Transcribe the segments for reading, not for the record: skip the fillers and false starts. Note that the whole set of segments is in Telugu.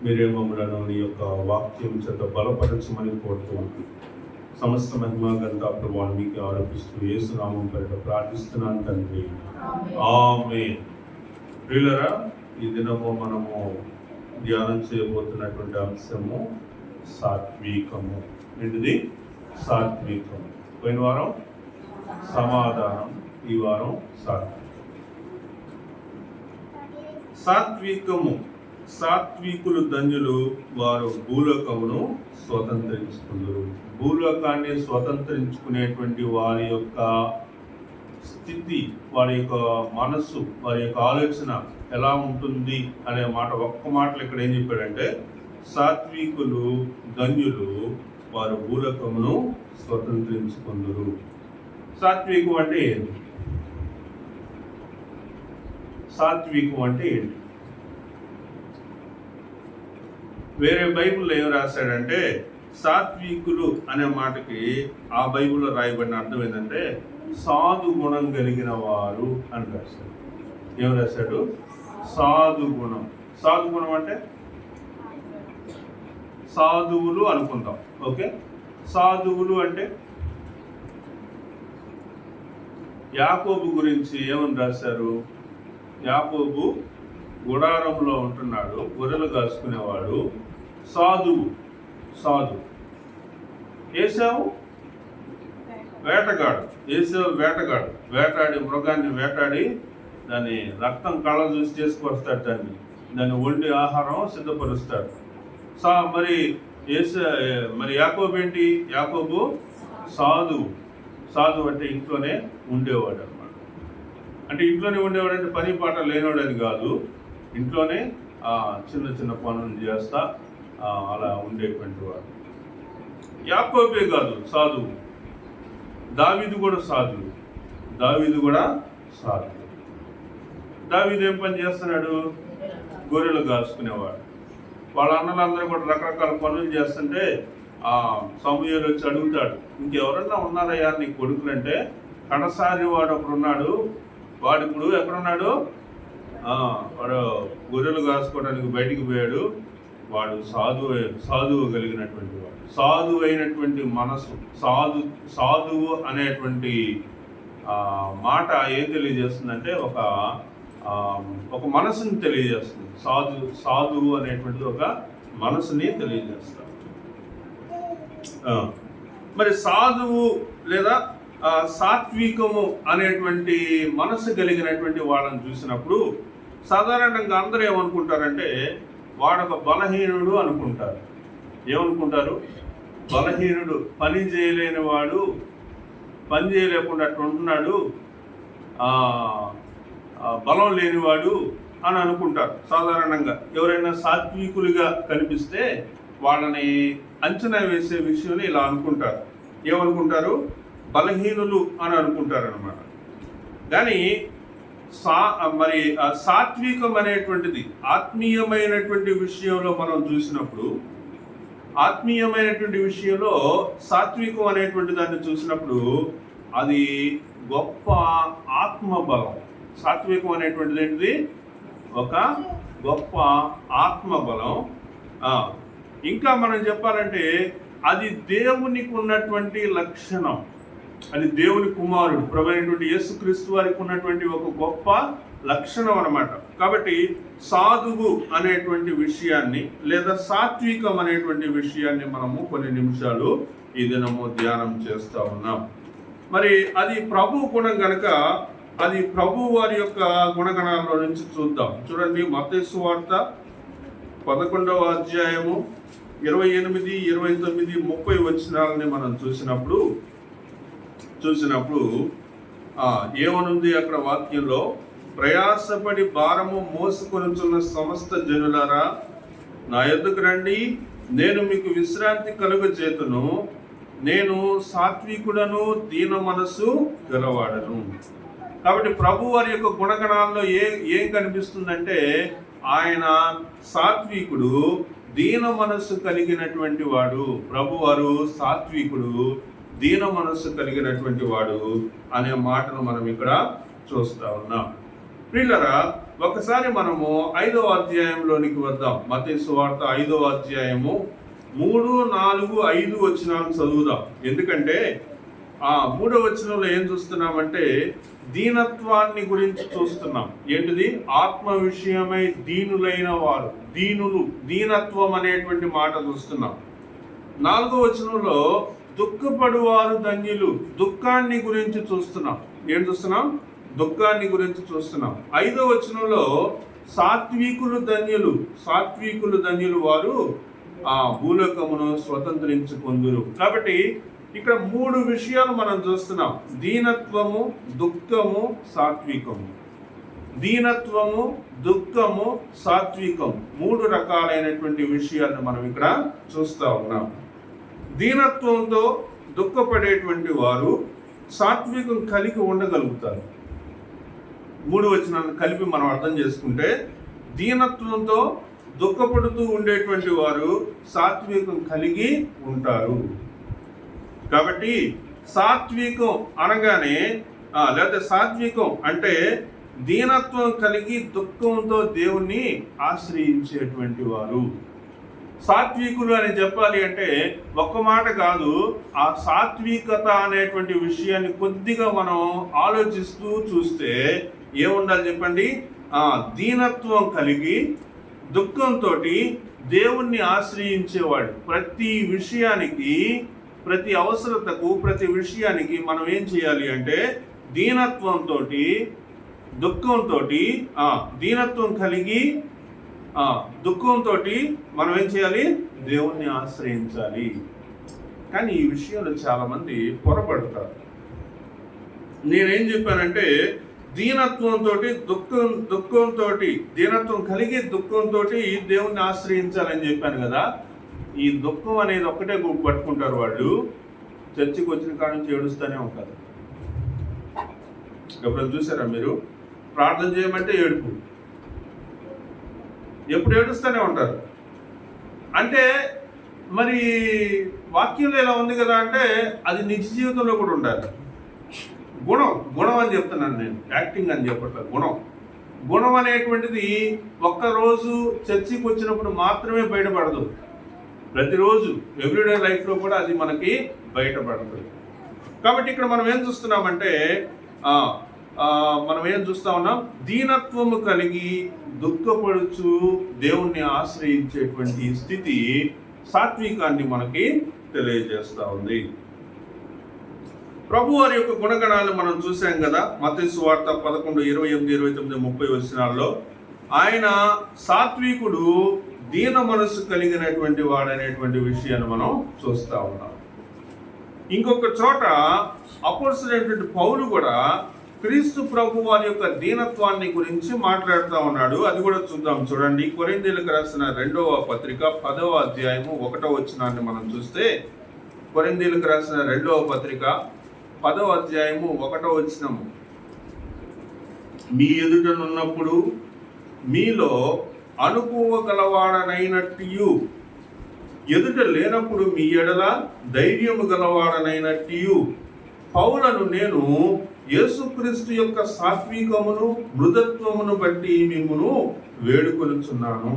మీరే మమ్మలను నీ యొక్క వాక్యం చేత బలపరచమని కోరుతూ సమస్త మహిమ గంట ప్రభావం మీకు ఆరోపిస్తూ యేసునామం పేరిట ప్రార్థిస్తున్నాను తండ్రి, ఆమేన్. ప్రియులారా, ఈ దినము మనము ధ్యానం చేయబోతున్నటువంటి అంశము సాత్వికము. ఏంటిది? సాత్వికము. పోయిన వారం సమాధానం, ఈ వారం సాత్వికము. సాత్వికులు ధన్యులు, వారు భూలోకమును స్వతంత్రించుకుందరు. భూలోకాన్ని స్వతంత్రించుకునేటువంటి వారి యొక్క స్థితి, వారి యొక్క మనస్సు, వారి యొక్క ఆలోచన ఎలా ఉంటుంది అనే మాట ఒక్క మాటలు ఇక్కడ ఏం చెప్పాడంటే, సాత్వికులు ధన్యులు, వారు భూలోకమును స్వతంత్రించుకుందరు. సాత్వికం అంటే ఏంటి? సాత్వికం అంటే ఏంటి? వేరే బైబిల్లో ఏం రాశాడంటే, సాత్వికులు అనే మాటకి ఆ బైబిల్లో రాయబడిన అర్థం ఏంటంటే సాధు గుణం కలిగిన వారు అని రాశాడు. ఏం రాశాడు? సాధు గుణం. సాధు గుణం అంటే సాధువులు అనుకుంటాం. ఓకే, సాధువులు అంటే యాకోబు గురించి ఏమని రాశారు? యాకోబు గుడారంలో ఉంటున్నాడు, గొర్రెలు కాసుకునేవాడు, సాధువు. ఏసావు వేటగాడు. వేటాడి మృగాన్ని వేటాడి దాని రక్తం కళ్ళ చూసి చేసుకొస్తాడు, దాన్ని వండి ఆహారం సిద్ధపరుస్తాడు. మరి యాకోబు ఏంటి? యాకోబు సాధువు అంటే ఇంట్లోనే ఉండేవాడు అనమాట. అంటే ఇంట్లోనే ఉండేవాడు అంటే పని పాట లేనివాడని కాదు, ఇంట్లోనే చిన్న చిన్న పనులు చేస్తా అలా ఉండేటువంటి వాడు. యాకోబే కాదు సాధువు, దావీదు కూడా సాధువు. దావీదు ఏం పని చేస్తున్నాడు? గొర్రెలు కాసుకునేవాడు. వాళ్ళ అన్నలందరూ కూడా రకరకాల పనులు చేస్తుంటే సమూయేలు వచ్చి అడుగుతాడు, ఇంకెవరన్నా ఉన్నారయ్యా నీ కొడుకులంటే? కడసారి వాడు ఒకడు ఉన్నాడు, వాడు ఇప్పుడు ఎక్కడున్నాడు? వాడు గొర్రెలు కాసుకోవడానికి బయటికి పోయాడు. వాడు సాధువు కలిగినటువంటి వాడు, సాధువు అయినటువంటి మనసు. సాధువు అనేటువంటి మాట ఏం తెలియజేస్తుందంటే ఒక మనసుని తెలియజేస్తుంది. సాధువు అనేటువంటిది ఒక మనసుని తెలియజేస్తుంది. మరి సాధువు లేదా సాత్వికము అనేటువంటి మనసు కలిగినటువంటి వాళ్ళని చూసినప్పుడు సాధారణంగా అందరూ ఏమనుకుంటారంటే, వాడొక బలహీనుడు అనుకుంటారు. ఏమనుకుంటారు? బలహీనుడు, పని చేయలేని వాడు, పని చేయలేకుండా ఉంటున్నాడు, బలం లేనివాడు అని అనుకుంటారు. సాధారణంగా ఎవరైనా సాత్వికులుగా కనిపిస్తే వాళ్ళని అంచనా వేసే విషయంలో ఇలా అనుకుంటారు. ఏమనుకుంటారు? బలహీనులు అని అనుకుంటారు అన్నమాట. కానీ మరి సాత్వికం అనేటువంటిది ఆత్మీయమైనటువంటి విషయంలో మనం చూసినప్పుడు, ఆత్మీయమైనటువంటి విషయంలో సాత్వికం అనేటువంటి దాన్ని చూసినప్పుడు అది గొప్ప ఆత్మబలం. సాత్వికం అనేటువంటిది ఏంటిది? ఒక గొప్ప ఆత్మబలం. ఇంకా మనం చెప్పాలంటే అది దేవునికి ఉన్నటువంటి లక్షణం. అది దేవుని కుమారుడు ప్రభువైనటువంటి యేసుక్రీస్తు వారికి ఉన్నటువంటి ఒక గొప్ప లక్షణం అన్నమాట. కాబట్టి సాధువు అనేటువంటి విషయాన్ని లేదా సాత్వికం అనేటువంటి విషయాన్ని మనము కొన్ని నిమిషాలు ఈ దినము ధ్యానం చేస్తూ ఉన్నాం. మరి అది ప్రభు గుణం కనుక అది ప్రభు వారి యొక్క గుణగణాల్లో నుంచి చూద్దాం. చూడండి, మత్తయి సువార్త 11వ అధ్యాయము 28, 29, 30 వచనాలని మనం చూసినప్పుడు ఏమనుంది అక్కడ వాక్యంలో? ప్రయాసపడి భారము మోసుకొనుచున్న సమస్త జనులారా, నా యొద్దకు రండి, నేను మీకు విశ్రాంతి కలుగజేతును. నేను సాత్వికుడను, దీన మనసు గలవాడను. కాబట్టి ప్రభు వారి యొక్క గుణగణాల్లో ఏం కనిపిస్తుందంటే, ఆయన సాత్వికుడు, దీన మనస్సు కలిగినటువంటి వాడు. ప్రభువారు సాత్వికుడు, దీన మనస్సు కలిగినటువంటి వాడు అనే మాటను మనం ఇక్కడ చూస్తూ ఉన్నాం. ప్రియులారా, ఒకసారి మనము 5వ అధ్యాయంలోనికి వద్దాం. మత్తయి సువార్త 5వ అధ్యాయము 3, 4, 5 వచనాలు చదువుదాం. ఎందుకంటే 3వ వచనంలో ఏం చూస్తున్నామంటే దీనత్వాన్ని గురించి చూస్తున్నాం. ఏంటిది? ఆత్మ విషయమై దీనులైన వారు, దీనత్వం అనేటువంటి మాట చూస్తున్నాం. 4వ వచనంలో దుఃఖపడువారు ధన్యులు, దుఃఖాన్ని గురించి చూస్తున్నాం. ఏం చూస్తున్నాం? దుఃఖాన్ని గురించి చూస్తున్నాం. 5వ వచనంలో సాత్వికులు ధన్యులు వారు భూలోకమును స్వతంత్రించుకొందురు. కాబట్టి ఇక్కడ 3 విషయాలు మనం చూస్తున్నాం: దీనత్వము, దుఃఖము, సాత్వికము. దీనత్వము, దుఃఖము, సాత్వికం, 3 రకాలైనటువంటి విషయాలను మనం ఇక్కడ చూస్తూ ఉన్నాం. దీనత్వంతో దుఃఖపడేటువంటి వారు సాత్వికం కలిగి ఉండగలుగుతారు. 3 వచనాలను కలిపి మనం అర్థం చేసుకుంటే దీనత్వంతో దుఃఖపడుతూ ఉండేటువంటి వారు సాత్వికం కలిగి ఉంటారు. కాబట్టి సాత్వికం అనగానే లేకపోతే సాత్వికం అంటే దీనత్వం కలిగి దుఃఖంతో దేవుణ్ణి ఆశ్రయించేటువంటి వారు. సాత్వికులు అని చెప్పాలి అంటే ఒక్క మాట కాదు, ఆ సాత్వికత అనేటువంటి విషయాన్ని కొద్దిగా మనం ఆలోచిస్తూ చూస్తే ఏముండాలి చెప్పండి? దీనత్వం కలిగి దుఃఖంతో దేవుణ్ణి ఆశ్రయించేవాడు. ప్రతి విషయానికి, ప్రతి అవసరతకు, ప్రతి విషయానికి మనం ఏం చేయాలి అంటే దీనత్వంతో, దుఃఖంతో, దీనత్వం కలిగి దుఃఖంతో మనం ఏం చేయాలి? దేవుణ్ణి ఆశ్రయించాలి. కానీ ఈ విషయంలో చాలామంది పొరపడతారు. నేనేం చెప్పానంటే దీనత్వంతో, దుఃఖంతో, దీనత్వం కలిగి దుఃఖంతో దేవుణ్ణి ఆశ్రయించాలని చెప్పాను కదా. ఈ దుఃఖం అనేది ఒక్కటే పట్టుకుంటారు వాళ్ళు. చర్చికి వచ్చిన కాడ నుంచి ఏడుస్తూనే ఉంటారు. ఎప్పుడైనా చూసారా మీరు? ప్రార్థన చేయమంటే ఏడుపు, ఎప్పుడు ఏడుస్తూనే ఉంటారు. అంటే మరి వాక్యంలో ఎలా ఉంది కదా అంటే అది నిజ జీవితంలో కూడా ఉండాలి. గుణం అని చెప్తున్నాను నేను, యాక్టింగ్ అని చెప్పట్లేదు. గుణం అనేటువంటిది ఒక్కరోజు చర్చికి వచ్చినప్పుడు మాత్రమే బయటపడదు. ప్రతిరోజు ఎవ్రీడే లైఫ్లో కూడా అది మనకి బయటపడుతుంది. కాబట్టి ఇక్కడ మనం ఏం చూస్తున్నామంటే చూస్తా ఉన్నాం? దీనత్వము కలిగి దుఃఖపడుచు దేవుణ్ణి ఆశ్రయించేటువంటి స్థితి సాత్వికాన్ని మనకి తెలియజేస్తూ ఉంది. ప్రభు వారి యొక్క గుణగణాలు మనం చూసాం కదా. మత్తయి సువార్త 11, 28, 29, 30 వచనాల్లో ఆయన సాత్వికుడు, దీన మనస్సు కలిగినటువంటి వాడనేటువంటి విషయాన్ని మనం చూస్తూ ఉన్నాం. ఇంకొక చోట అపోస్తలుడైనటువంటి పౌలు కూడా క్రీస్తు ప్రభు వారి యొక్క దీనత్వాన్ని గురించి మాట్లాడుతూ ఉన్నాడు. అది కూడా చూద్దాం. చూడండి, కొరింథీయులకు రాసిన 2వ పత్రిక 10వ అధ్యాయము 1వ వచనాన్ని మనం చూస్తే, కొరింథీయులకు రాసిన 2వ పత్రిక 10వ అధ్యాయము 1వ వచనము, మీ ఎదుటనున్నప్పుడు మీలో అనుకువ గలవాడనైనట్టు, ఎదుట లేనప్పుడు మీ ఎడల ధైర్యము గలవాడనైనట్టు పౌలను నేను యేసుక్రీస్తు యొక్క సాత్వికమును మృదత్వమును బట్టి మిమ్మును వేడుకొనుచున్నాను.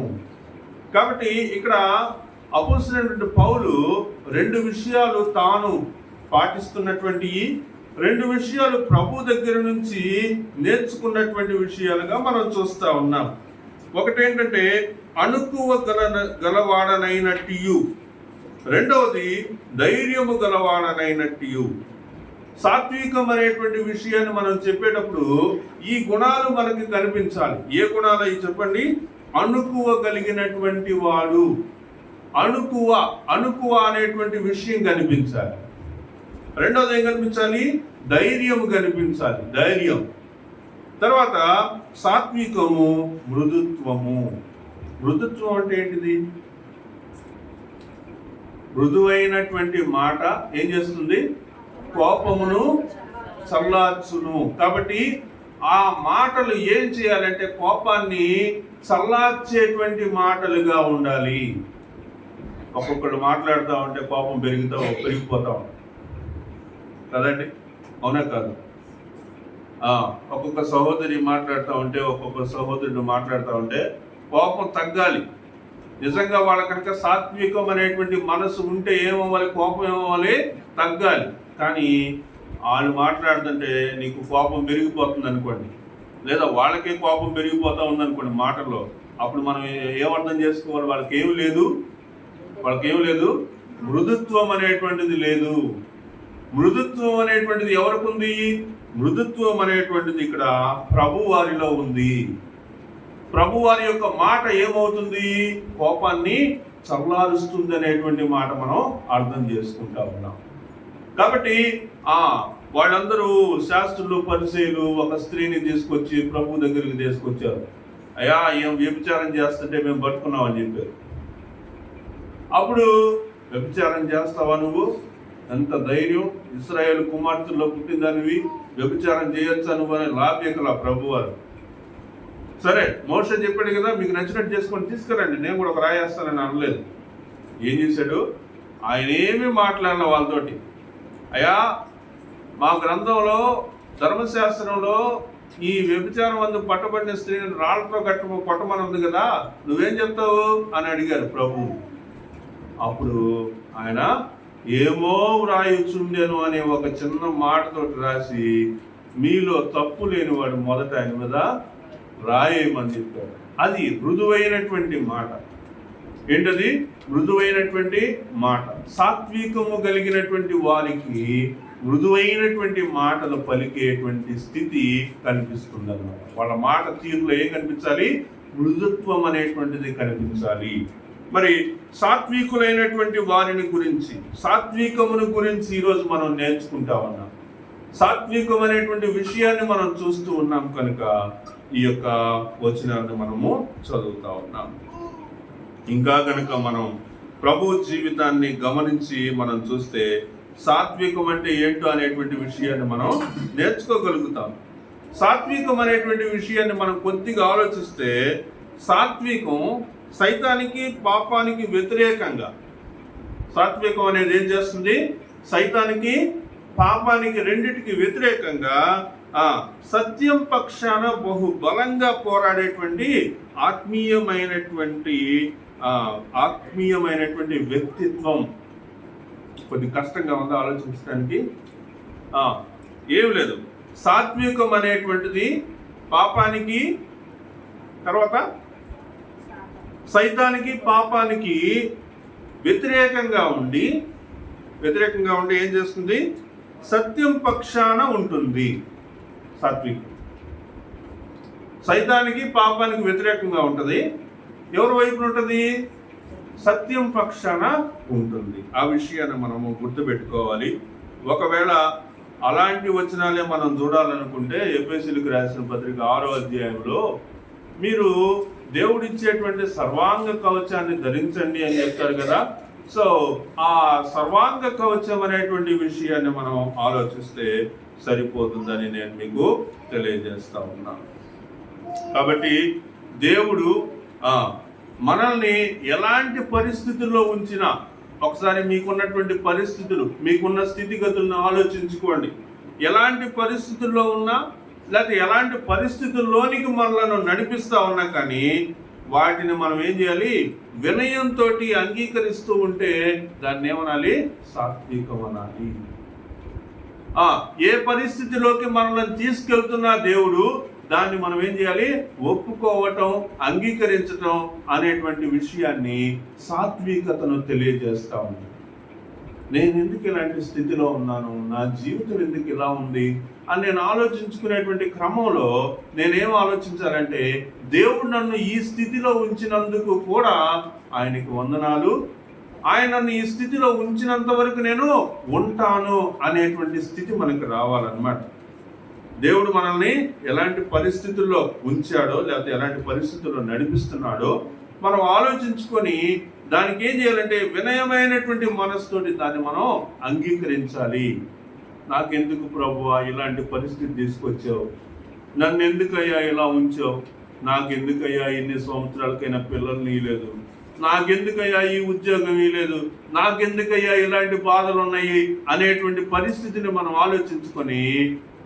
కాబట్టి ఇక్కడ అపోస్తలుడైనటువంటి పౌలు 2 విషయాలు తాను పాటిస్తున్నటువంటి, 2 విషయాలు ప్రభు దగ్గర నుంచి నేర్చుకున్నటువంటి విషయాలుగా మనం చూస్తూ ఉన్నాం. ఒకటేంటంటే అణుకువ గలవాడనైనట్టు, రెండవది ధైర్యము గలవాడనైనట్టు. సాత్వికం అనేటువంటి విషయాన్ని మనం చెప్పేటప్పుడు ఈ గుణాలు మనకి కనిపించాలి. ఏ గుణాలు అవి చెప్పండి? అణుకువ కలిగినటువంటి వాడు. అణుకువ అనేటువంటి విషయం కనిపించాలి. రెండవది ఏం కనిపించాలి? ధైర్యము కనిపించాలి, ధైర్యం. తర్వాత సాత్వికము, మృదుత్వము. మృదుత్వం అంటే ఏంటిది? మృదువైనటువంటి మాట ఏం చేస్తుంది? కోపమును చల్లార్చును. కాబట్టి ఆ మాటలు ఏం చేయాలంటే కోపాన్ని చల్లార్చేటువంటి మాటలుగా ఉండాలి. ఒక్కొక్కళ్ళు మాట్లాడుతూ ఉంటే కోపం పెరిగిపోతా ఉంటుంది కదండి, అవునా కాదు? ఒక్కొక్క సహోదరి మాట్లాడుతూ ఉంటే, ఒక్కొక్క సహోదరుడు మాట్లాడుతూ ఉంటే కోపం తగ్గాలి. నిజంగా వాళ్ళ కనుక సాత్వికం అనేటువంటి మనసు ఉంటే ఏమవ్వాలి? కోపం ఏమవ్వాలి? తగ్గాలి. కానీ వాళ్ళు మాట్లాడుతుంటే నీకు కోపం పెరిగిపోతుంది అనుకోండి, లేదా వాళ్ళకే కోపం పెరిగిపోతూ ఉందనుకోండి మాటల్లో, అప్పుడు మనం ఏమర్థం చేసుకోవాలి? వాళ్ళకేం లేదు, మృదుత్వం అనేటువంటిది లేదు. మృదుత్వం అనేటువంటిది ఎవరికి ఉంది? మృదుత్వం అనేటువంటిది ఇక్కడ ప్రభు వారిలో ఉంది. ప్రభు వారి యొక్క మాట ఏమవుతుంది? కోపాన్ని చల్లారుస్తుంది అనేటువంటి మాట మనం అర్థం చేసుకుంటా ఉన్నాం. కాబట్టి వాళ్ళందరూ శాస్త్రులు, పరిసయ్యులు ఒక స్త్రీని తీసుకొచ్చి ప్రభు దగ్గరికి తీసుకొచ్చారు. అయ్యా, ఏం వ్యభిచారం చేస్తుంటే మేము పట్టుకున్నామని చెప్పారు. అప్పుడు వ్యభిచారం చేస్తావా నువ్వు? ఎంత ధైర్యం! ఇశ్రాయేలు కుమార్తెల్లో పుట్టిందానివి, వ్యభిచారం చేయొచ్చా నువ్వు అని లాభ్యకల ప్రభు వారు. సరే, మోషే చెప్పాడు కదా, మీకు నచ్చినట్టు చేసుకొని తీసుకురండి, నేను కూడా ఒక రాయేస్తానని అనలేదు. ఏం చేశాడు? ఆయన ఏమీ మాట్లాడిన వాళ్ళతోటి, అయ్యా మా గ్రంథంలో, ధర్మశాస్త్రంలో ఈ వ్యభిచారం అందుకు పట్టబడిన స్త్రీని రాళ్లతో కొట్టమని ఉంది కదా, నువ్వేం చెప్తావు అని అడిగారు ప్రభు. అప్పుడు ఆయన ఏమో వ్రాయుచుండెను అనే ఒక చిన్న మాటతోటి రాసి, మీలో తప్పు లేనివాడు మొదట ఆయన మీద రాయేయమని చెప్పాడు. అది మృదువైనటువంటి మాట. ఏంటది? మృదువైనటువంటి మాట. సాత్వికము కలిగినటువంటి వారికి మృదువైనటువంటి మాటలు పలికేటువంటి స్థితి కనిపిస్తుంది అన్నమాట. వాళ్ళ మాట తీరులో ఏం కనిపించాలి? మృదుత్వం అనేటువంటిది కనిపించాలి. మరి సాత్వికులైనటువంటి వారిని గురించి, సాత్వికమును గురించి ఈరోజు మనం నేర్చుకుంటా ఉన్నాం. సాత్వికం అనేటువంటి విషయాన్ని మనం చూస్తూ ఉన్నాం కనుక ఈ యొక్క వచనాన్ని మనము చదువుతా ఉన్నాం. ఇంకా కనుక మనం ప్రభు జీవితాన్ని గమనించి మనం చూస్తే సాత్వికం అంటే ఏంటో అనేటువంటి విషయాన్ని మనం నేర్చుకోగలుగుతాం. సాత్వికం అనేటువంటి విషయాన్ని మనం కొద్దిగా ఆలోచిస్తే, సాత్వికం సైతానికి, పాపానికి వ్యతిరేకంగా, సాత్వికం అనేది ఏం చేస్తుంది? సైతానికి, పాపానికి రెండిటికి వ్యతిరేకంగా సత్యం పక్షాన బహు బలంగా పోరాడేటువంటి ఆత్మీయమైనటువంటి వ్యక్తిత్వం. కొద్ది కష్టంగా ఉందా ఆలోచించడానికి? ఏం లేదు. సాత్వికం అనేటువంటిది పాపానికి, తర్వాత సైతానికి, పాపానికి వ్యతిరేకంగా ఉండి ఏం చేస్తుంది? సత్యం పక్షాన ఉంటుంది. సాత్వికం సైతానికి, పాపానికి వ్యతిరేకంగా ఉంటుంది. ఎవరి వైపున ఉంటుంది? సత్యం పక్షాన ఉంటుంది. ఆ విషయాన్ని మనము గుర్తుపెట్టుకోవాలి. ఒకవేళ అలాంటి వచనాలే మనం చూడాలనుకుంటే ఎఫెసీయులకు రాసిన పత్రిక 6వ అధ్యాయంలో మీరు దేవుడిచ్చేటువంటి సర్వాంగ కవచాన్ని ధరించండి అని చెప్తారు కదా. సో ఆ సర్వాంగ కవచం అనేటువంటి విషయాన్ని మనం ఆలోచిస్తే సరిపోతుందని నేను మీకు తెలియజేస్తా ఉన్నాను. కాబట్టి దేవుడు మనల్ని ఎలాంటి పరిస్థితుల్లో ఉంచినా, ఒకసారి మీకున్నటువంటి పరిస్థితులు, మీకున్న స్థితిగతులను ఆలోచించుకోండి. ఎలాంటి పరిస్థితుల్లో ఉన్నా, లేకపోతే ఎలాంటి పరిస్థితుల్లోనికి మనలను నడిపిస్తా ఉన్నా కానీ వాటిని మనం ఏం చేయాలి? వినయంతో అంగీకరిస్తూ ఉంటే దాన్ని ఏమనాలి? సాత్వికం అనాలి. ఏ పరిస్థితిలోకి మనల్ని తీసుకెళ్తున్నా దేవుడు దాన్ని మనం ఏం చేయాలి? ఒప్పుకోవటం, అంగీకరించటం అనేటువంటి విషయాన్ని సాత్వికతను తెలియజేస్తా ఉంది. నేను ఎందుకు ఇలాంటి స్థితిలో ఉన్నాను, నా జీవితం ఎందుకు ఇలా ఉంది అని నేను ఆలోచించుకునేటువంటి క్రమంలో నేనేం ఆలోచించాలంటే, దేవుడు నన్ను ఈ స్థితిలో ఉంచినందుకు కూడా ఆయనకి వందనాలు, ఆయన నన్ను ఈ స్థితిలో ఉంచినంత వరకు నేను ఉంటాను అనేటువంటి స్థితి మనకు రావాలన్నమాట. దేవుడు మనల్ని ఎలాంటి పరిస్థితుల్లో ఉంచాడో, లేకపోతే ఎలాంటి పరిస్థితుల్లో నడిపిస్తున్నాడో మనం ఆలోచించుకొని దానికి ఏం చేయాలంటే వినయమైనటువంటి మనసుతోటి దాన్ని మనం అంగీకరించాలి. నాకెందుకు ప్రభువా ఇలాంటి పరిస్థితి తీసుకొచ్చావు, నన్ను ఎందుకయ్యా ఇలా ఉంచావు, నాకెందుకయ్యా ఇన్ని సంవత్సరాలకైనా పిల్లల్ని ఇవ్వలేదు, నాకెందుకయ్యా ఈ ఉద్యోగం ఇవ్వలేదు, నాకెందుకయ్యా ఇలాంటి బాధలు ఉన్నాయి అనేటువంటి పరిస్థితిని మనం ఆలోచించుకొని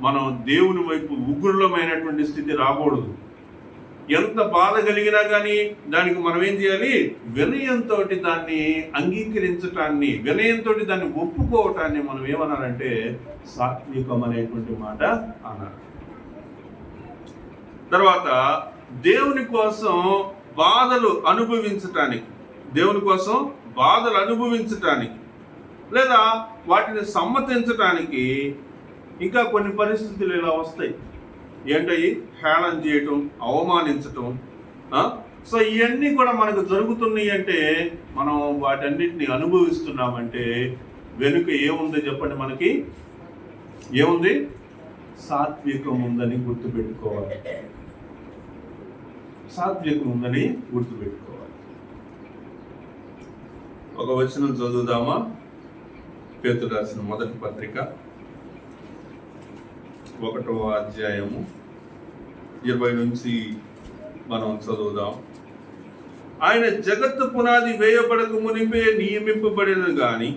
మనం దేవుని వైపు ఉగ్రులమైనటువంటి స్థితి రాకూడదు. ఎంత బాధ కలిగినా కానీ దానికి మనం ఏం చేయాలి? వినయంతో దాన్ని అంగీకరించటాన్ని, వినయంతో దాన్ని ఒప్పుకోవటాన్ని మనం ఏమన్నారంటే సాత్వికం అనేటువంటి మాట అన్నారు. తర్వాత దేవుని కోసం బాధలు అనుభవించటానికి లేదా వాటిని సమ్మతించటానికి ఇంకా కొన్ని పరిస్థితులు ఇలా వస్తాయి. ఏంటవి? హేళన చేయటం, అవమానించటం. సో ఇవన్నీ కూడా మనకు జరుగుతున్నాయి అంటే మనం వాటన్నిటిని అనుభవిస్తున్నామంటే వెనుక ఏముందో చెప్పండి? మనకి ఏముంది? సాత్వికం ఉందని గుర్తుపెట్టుకోవాలి. ఒక వచనం చదువుదామా? పేతురు రాసిన మొదటి పత్రిక 1వ అధ్యాయము 20 నుంచి మనం చదువుదాం. ఆయన జగత్తు పునాది వేయబడక మునిపే నియమింపబడిన గాని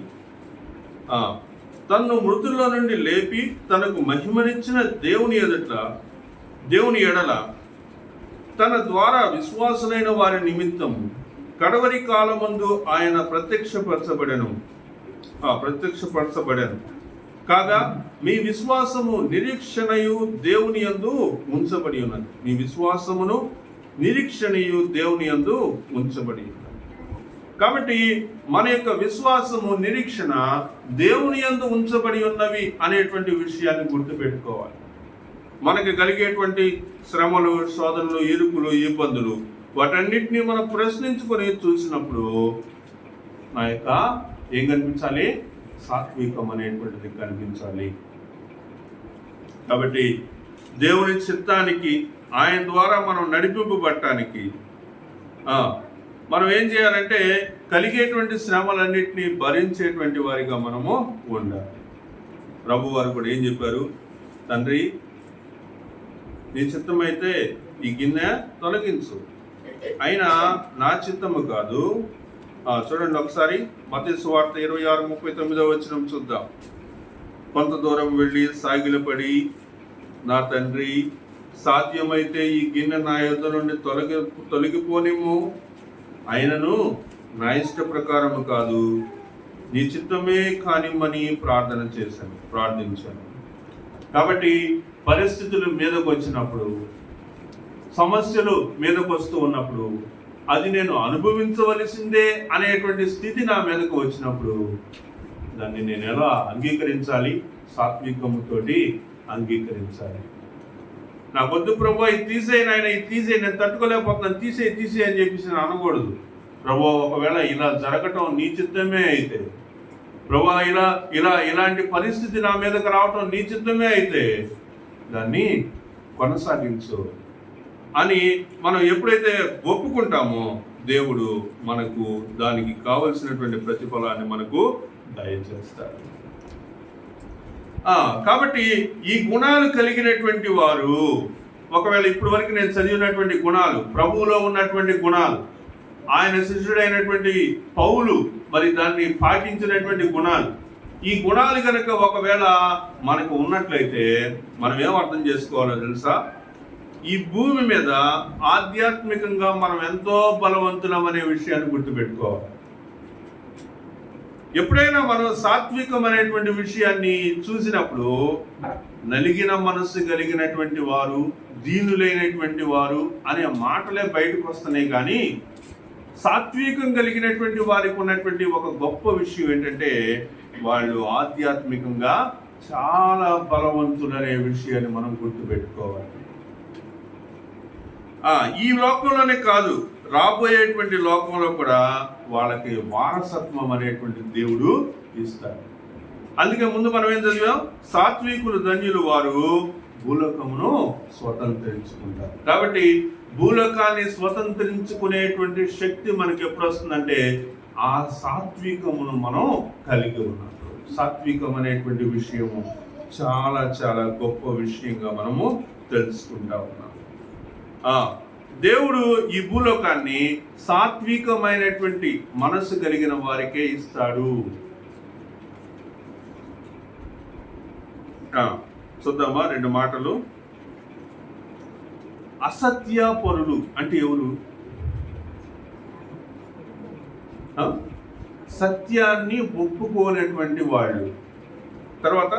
తన్ను మృతుల్లో నుండి లేపి తనకు మహిమనిచ్చిన దేవుని ఎడల తన ద్వారా విశ్వాసులైన వారి నిమిత్తం కడవరి కాలమందు ఆయన ప్రత్యక్షపరచబడెను. కాగా మీ విశ్వాసము నిరీక్షణయు దేవుని యందు ఉంచబడి ఉన్నది. మీ విశ్వాసమును నిరీక్షణయు దేవుని యందు ఉంచబడి ఉన్నది. కాబట్టి మన యొక్క విశ్వాసము, నిరీక్షణ దేవుని యందు ఉంచబడి ఉన్నవి అనేటువంటి విషయాన్ని గుర్తుపెట్టుకోవాలి. మనకి కలిగేటువంటి శ్రమలు, శోధనలు, ఇరుకులు, ఇబ్బందులు వాటన్నిటినీ మనం ప్రశ్నించుకొని చూసినప్పుడు నా యొక్క ఏం కనిపించాలి? సాత్వికం అనేటువంటిది కనిపించాలి. కాబట్టి దేవుని చిత్తానికి, ఆయన ద్వారా మనం నడిపింపబడటానికి మనం ఏం చేయాలంటే కలిగేటువంటి శ్రమలన్నింటినీ భరించేటువంటి వారిగా మనము ఉండాలి. ప్రభు వారు కూడా ఏం చెప్పారు? తండ్రి, నీ చిత్తమైతే ఈ గిన్నె తొలగించు, అయినా నా చిత్తము కాదు. చూడండి ఒకసారి మత్తయి సువార్త 26:39 వచనం చూద్దాం. కొంత దూరం వెళ్ళి సాగిలపడి, నా తండ్రి, సాధ్యమైతే ఈ గిన్నె నా యొద్ద నుండి తొలగిపోనిమ్ము, అయినను నా ఇష్ట ప్రకారము కాదు, నీ చిత్తమే కానిమ్మని ప్రార్థించాను. కాబట్టి పరిస్థితులు మీదకు వచ్చినప్పుడు, సమస్యలు మీదకు వస్తూ ఉన్నప్పుడు, అది నేను అనుభవించవలసిందే అనేటువంటి స్థితి నా మీదకు వచ్చినప్పుడు దాన్ని నేను ఎలా అంగీకరించాలి? సాత్వికముతోటి అంగీకరించాలి. నా వద్దు ప్రభు, ఇది తీసేయి నాయన, ఇది తీసేయి, నేను తట్టుకోలేకపోతున్నాను, తీసేయి అని చెప్పేసి నేను అనకూడదు. ప్రభు, ఒకవేళ ఇలా జరగటం నీ చిత్తమే అయితే, ప్రభు ఇలాంటి పరిస్థితి నా మీదకి రావటం నీ చిత్తమే అయితే దాన్ని కొనసాగించు అని మనం ఎప్పుడైతే ఒప్పుకుంటామో దేవుడు మనకు దానికి కావలసినటువంటి ప్రతిఫలాన్ని మనకు దయచేస్తాడు. కాబట్టి ఈ గుణాలు కలిగినటువంటి వారు, ఒకవేళ ఇప్పటి వరకు నేను చదివినటువంటి గుణాలు, ప్రభువులో ఉన్నటువంటి గుణాలు, ఆయన శిష్యుడైనటువంటి పౌలు మరి దాన్ని పాటించినటువంటి గుణాలు, ఈ గుణాలు కనుక ఒకవేళ మనకు ఉన్నట్లయితే మనం ఏం అర్థం చేసుకోవాలో తెలుసా? ఈ భూమి మీద ఆధ్యాత్మికంగా మనం ఎంతో బలవంతులం అనే విషయాన్ని గుర్తుపెట్టుకోవాలి. ఎప్పుడైనా మనం సాత్వికం అనేటువంటి విషయాన్ని చూసినప్పుడు నలిగిన మనస్సు కలిగినటువంటి వారు, దీనులైనటువంటి వారు అనే మాటలే బయటకు వస్తున్నాయి. కానీ సాత్వికం కలిగినటువంటి వారికి ఉన్నటువంటి ఒక గొప్ప విషయం ఏంటంటే వాళ్ళు ఆధ్యాత్మికంగా చాలా బలవంతులనే విషయాన్ని మనం గుర్తుపెట్టుకోవాలి. ఈ లోకంలోనే కాదు, రాబోయేటువంటి లోకంలో కూడా వాళ్ళకి వారసత్వం అనేటువంటి దేవుడు ఇస్తాడు. అందుకే ముందు మనం ఏం చదివాం? సాత్వికులు ధన్యులు, వారు భూలోకమును స్వతంత్రించుకుంటారు. కాబట్టి భూలోకాన్ని స్వతంత్రించుకునేటువంటి శక్తి మనకి ఎప్పుడు వస్తుందంటే ఆ సాత్వికమును మనం కలిగి ఉన్నప్పుడు. సాత్వికం అనేటువంటి విషయము చాలా చాలా గొప్ప విషయంగా మనము తెలుసుకుంటా ఉన్నాం. దేవుడు ఈ భూలోకాన్ని సాత్వికమైనటువంటి మనస్సు కలిగిన వారికే ఇస్తాడు. చూద్దామా 2 మాటలు. అసత్యపరులు అంటే ఎవరు? సత్యాన్ని ఒప్పుకోలేటువంటి వాళ్ళు. తర్వాత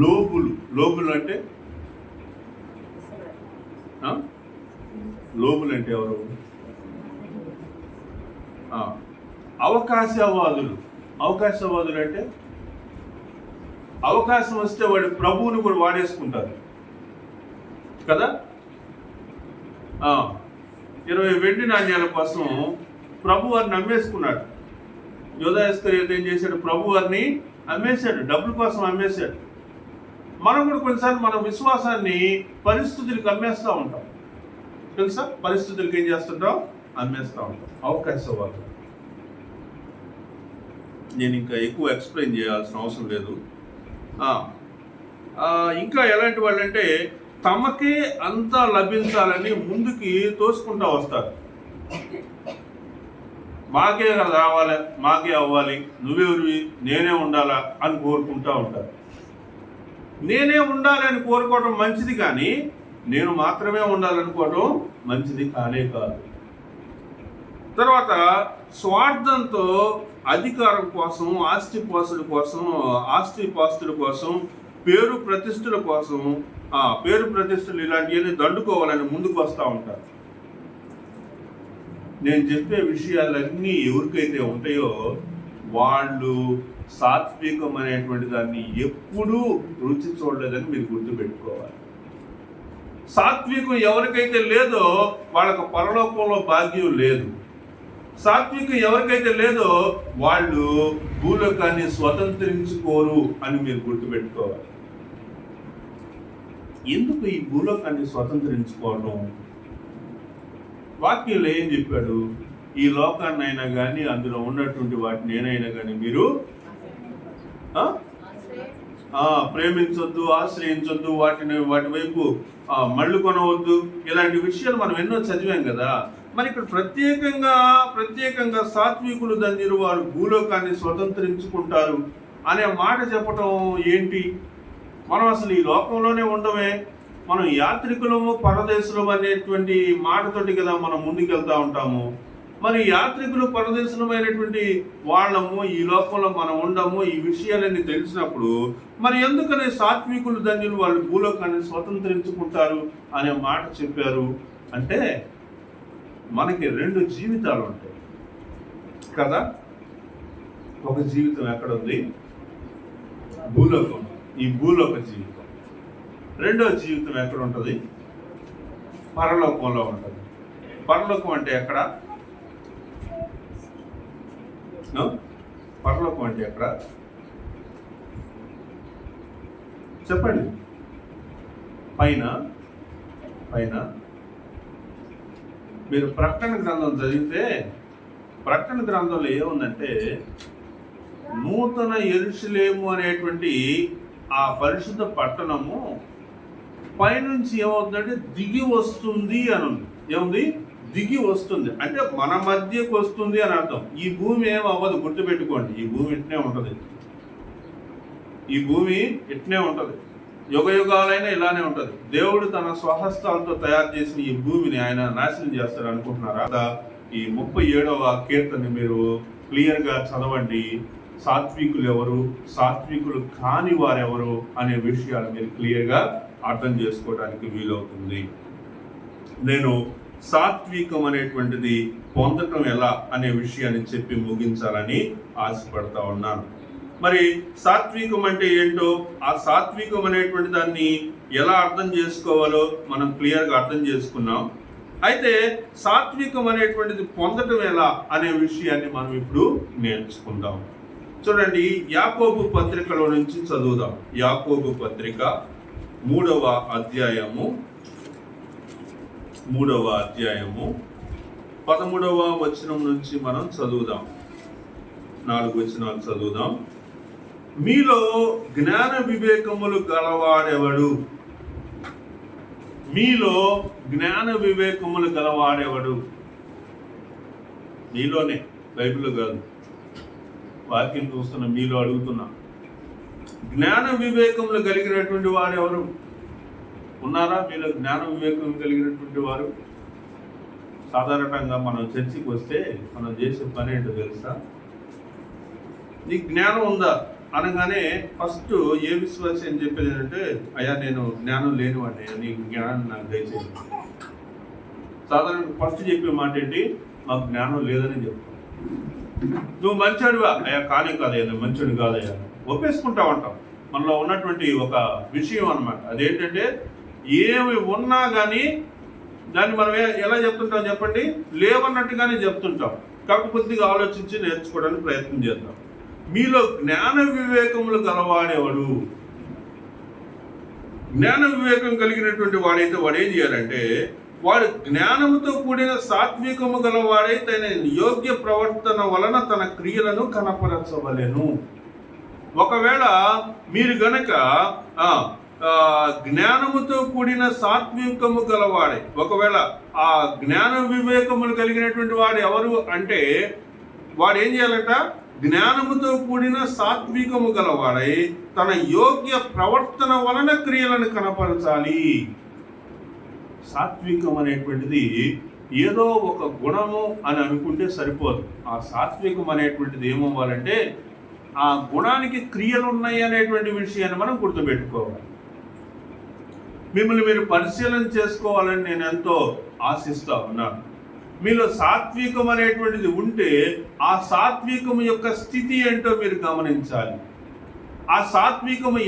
లోబులు అంటే ఎవరు? అవకాశవాదులు అంటే అవకాశం వస్తే వాడి ప్రభువుని కూడా వాడేసుకుంటారు కదా. 20 వెండి నాణ్యాల కోసం ప్రభు వారిని అమ్మేసుకున్నాడు. యోధా ఇస్కరియోతు ఏం చేశాడు? ప్రభు వారిని అమ్మేశాడు, డబ్బుల కోసం అమ్మేశాడు. మనం కూడా కొన్నిసార్లు మన విశ్వాసాన్ని పరిస్థితులకు అమ్మేస్తూ ఉంటాం తెలుసా. పరిస్థితులకు ఏం చేస్తుంటాం? అమ్మేస్తూ ఉంటాం. అవకాశవాదం. నేను ఇంకా ఎక్కువ ఎక్స్ప్లెయిన్ చేయాల్సిన అవసరం లేదు. ఇంకా ఎలాంటి వాళ్ళంటే తమకే అంతా లభించాలని ముందుకి తోసుకుంటూ వస్తారు. మాకే రావాలి, మాకే అవ్వాలి, నువ్వెవరివి, నేనే ఉండాలా అని కోరుకుంటూ ఉంటారు. నేనే ఉండాలి అని కోరుకోవడం మంచిది, కానీ నేను మాత్రమే ఉండాలనుకోవడం మంచిది కానే కాదు. తర్వాత స్వార్థంతో అధికారం కోసం, ఆస్తిపాస్తుల కోసం, పేరు ప్రతిష్టలు ఇలాంటివన్నీ దండుకోవాలని ముందుకు వస్తూ ఉంటారు. నేను చెప్పే విషయాలన్నీ ఎవరికైతే ఉంటాయో వాళ్ళు సాత్వికం అనేటువంటి దాన్ని ఎప్పుడూ రుచి చూడలేదని మీరు గుర్తుపెట్టుకోవాలి. సాత్వికం ఎవరికైతే లేదో వాళ్ళకు పరలోకంలో భాగ్యం లేదు. సాత్వికం ఎవరికైతే లేదో వాళ్ళు భూలోకాన్ని స్వతంత్రించుకోరు అని మీరు గుర్తుపెట్టుకోవాలి. ఎందుకు ఈ భూలోకాన్ని స్వతంత్రించుకోవడం? వాక్యంలో ఏం చెప్పాడు? ఈ లోకాన్ని అయినా కానీ అందులో ఉన్నటువంటి వాటిని ఏనైనా కానీ మీరు ప్రేమించొద్దు, ఆశ్రయించొద్దు, వాటి వైపు మళ్ళు కొనవద్దు. ఇలాంటి విషయాలు మనం ఎన్నో చదివాం కదా. మరి ఇక్కడ ప్రత్యేకంగా సాత్వికులు ధన్యులు, వారు భూలోకాన్ని స్వతంత్రించుకుంటారు అనే మాట చెప్పటం ఏంటి? మనం అసలు ఈ లోకంలోనే ఉండమే, మనం యాత్రికులము పరదేశులము అనేటువంటి మాటతోటి కదా మనం ముందుకెళ్తా ఉంటాము. మరి యాత్రికులు పరదేశులమైనటువంటి వాళ్ళము, ఈ లోకంలో మనం ఉండము, ఈ విషయాలన్నీ తెలిసినప్పుడు మరి ఎందుకని సాత్వికులు ధన్యులు, వాళ్ళు భూలోకాన్ని స్వతంత్రించుకుంటారు అనే మాట చెప్పారు అంటే మనకి 2 జీవితాలు ఉంటాయి కదా. ఒక జీవితం ఎక్కడ ఉంది? భూలోకం, ఈ భూలోక జీవితం. రెండో జీవితం ఎక్కడ ఉంటుంది? పరలోకంలో ఉంటుంది. పరలోకం అంటే ఎక్కడ? పరలోకం అంటే ఎక్కడ చెప్పండి. పైన మీరు ప్రకటన గ్రంథం చదివితే ప్రకటన గ్రంథంలో ఏముందంటే నూతన యెరూషలేము అనేటువంటి ఆ పరిశుద్ధ పట్టణము పైనుంచి ఏమవుతుందంటే దిగి వస్తుంది అని ఉంది. ఏముంది? దిగి వస్తుంది అంటే మన మధ్యకు వస్తుంది అని అర్థం. ఈ భూమి ఏం అవ్వదు, గుర్తుపెట్టుకోండి. ఈ భూమి ఇట్నే ఉంటుంది, యుగ యుగాలైనా ఇలానే ఉంటుంది. దేవుడు తన స్వహస్తాలతో తయారు చేసిన ఈ భూమిని ఆయన నాశనం చేస్తాడు అనుకుంటున్నారా? ఈ 37వ కీర్తన మీరు క్లియర్గా చదవండి. సాత్వికులు ఎవరు, సాత్వికులు కాని వారెవరు అనే విషయాలు మీరు క్లియర్గా అర్థం చేసుకోవడానికి వీలవుతుంది. నేను సాత్వికం అనేటువంటిది పొందటం ఎలా అనే విషయాన్ని చెప్పి ముగించాలని ఆశపడతా ఉన్నాను. మరి సాత్వికం అంటే ఏంటో, ఆ సాత్వికం అనేటువంటి దాన్ని ఎలా అర్థం చేసుకోవాలో మనం క్లియర్గా అర్థం చేసుకున్నాం. అయితే సాత్వికం అనేటువంటిది పొందటం ఎలా అనే విషయాన్ని మనం ఇప్పుడు నేర్చుకుందాం. చూడండి, యాకోబు పత్రికలో నుంచి చదువుదాం. యాకోబు పత్రిక 3వ అధ్యాయము 13వ వచనం నుంచి మనం చదువుదాం. 4 వచనాలు చదువుదాం. మీలో జ్ఞాన వివేకములు గలవాడెవడు? మీలో జ్ఞాన వివేకములు గలవాడెవడు? మీలోనే, బైబిల్లో కాదు. వాక్యం చూస్తున్న మీలో అడుగుతున్నా. జ్ఞాన వివేకములు కలిగినటువంటి వారు ఎవరు ఉన్నారా? మీలో జ్ఞాన వివేకం కలిగినటువంటి వారు? సాధారణంగా మనం చర్చికి వస్తే మనం చేసే పని ఏంటో తెలుసా? నీకు జ్ఞానం ఉందా అనగానే ఫస్ట్ ఏ విశ్వాసం అని చెప్పేది ఏంటంటే, అయ్యా నేను జ్ఞానం లేనివాడిని, నీకు జ్ఞానాన్ని నాకు దయచేసి. సాధారణంగా ఫస్ట్ చెప్పే మాట ఏంటి? మాకు జ్ఞానం లేదని చెప్తాం. నువ్వు మంచోడివా? అయ్యా కానీ కాదయ్యా, నేను మంచోడు కాదయ్యా, ఒప్పేసుకుంటా ఉంటాం. మనలో ఉన్నటువంటి ఒక విషయం అన్నమాట. అదేంటంటే ఏమి ఉన్నా కానీ దాన్ని మనం ఎలా చెప్తుంటాం చెప్పండి? లేవన్నట్టుగానే చెప్తుంటాం. కాబట్టి కొద్దిగా ఆలోచించి నేర్చుకోవడానికి ప్రయత్నం చేద్దాం. మీలో జ్ఞాన వివేకములు గలవాడేవాడు. జ్ఞాన వివేకం కలిగినటువంటి వాడైతే వాడు ఏం చేయాలంటే, వాడు జ్ఞానముతో కూడిన సాత్వికము గలవాడై తన యోగ్య ప్రవర్తన వలన తన క్రియలను కనపరచవలెను. ఒకవేళ మీరు గనక జ్ఞానముతో కూడిన సాత్వికము గలవాడే, ఒకవేళ ఆ జ్ఞాన వివేకములు కలిగినటువంటి వాడు ఎవరు అంటే, వాడు ఏం చేయాలంట? జ్ఞానముతో కూడిన సాత్వికము గలవాడై తన యోగ్య ప్రవర్తన వలన క్రియలను కనపరచాలి. సాత్వికం అనేటువంటిది ఏదో ఒక గుణము అని అనుకుంటే సరిపోదు. ఆ సాత్వికం అనేటువంటిది ఏమవ్వాలంటే, ఆ గుణానికి క్రియలు ఉన్నాయి అనేటువంటి విషయాన్ని మనం గుర్తుపెట్టుకోవాలి. మిమ్మల్ని మీరు పరిశీలన చేసుకోవాలని నేను ఎంతో ఆశిస్తా ఉన్నాను. మీలో సాత్వికం అనేటువంటిది ఉంటే ఆ సాత్వికం యొక్క స్థితి ఏంటో మీరు గమనించాలి. ఆ సాత్వికము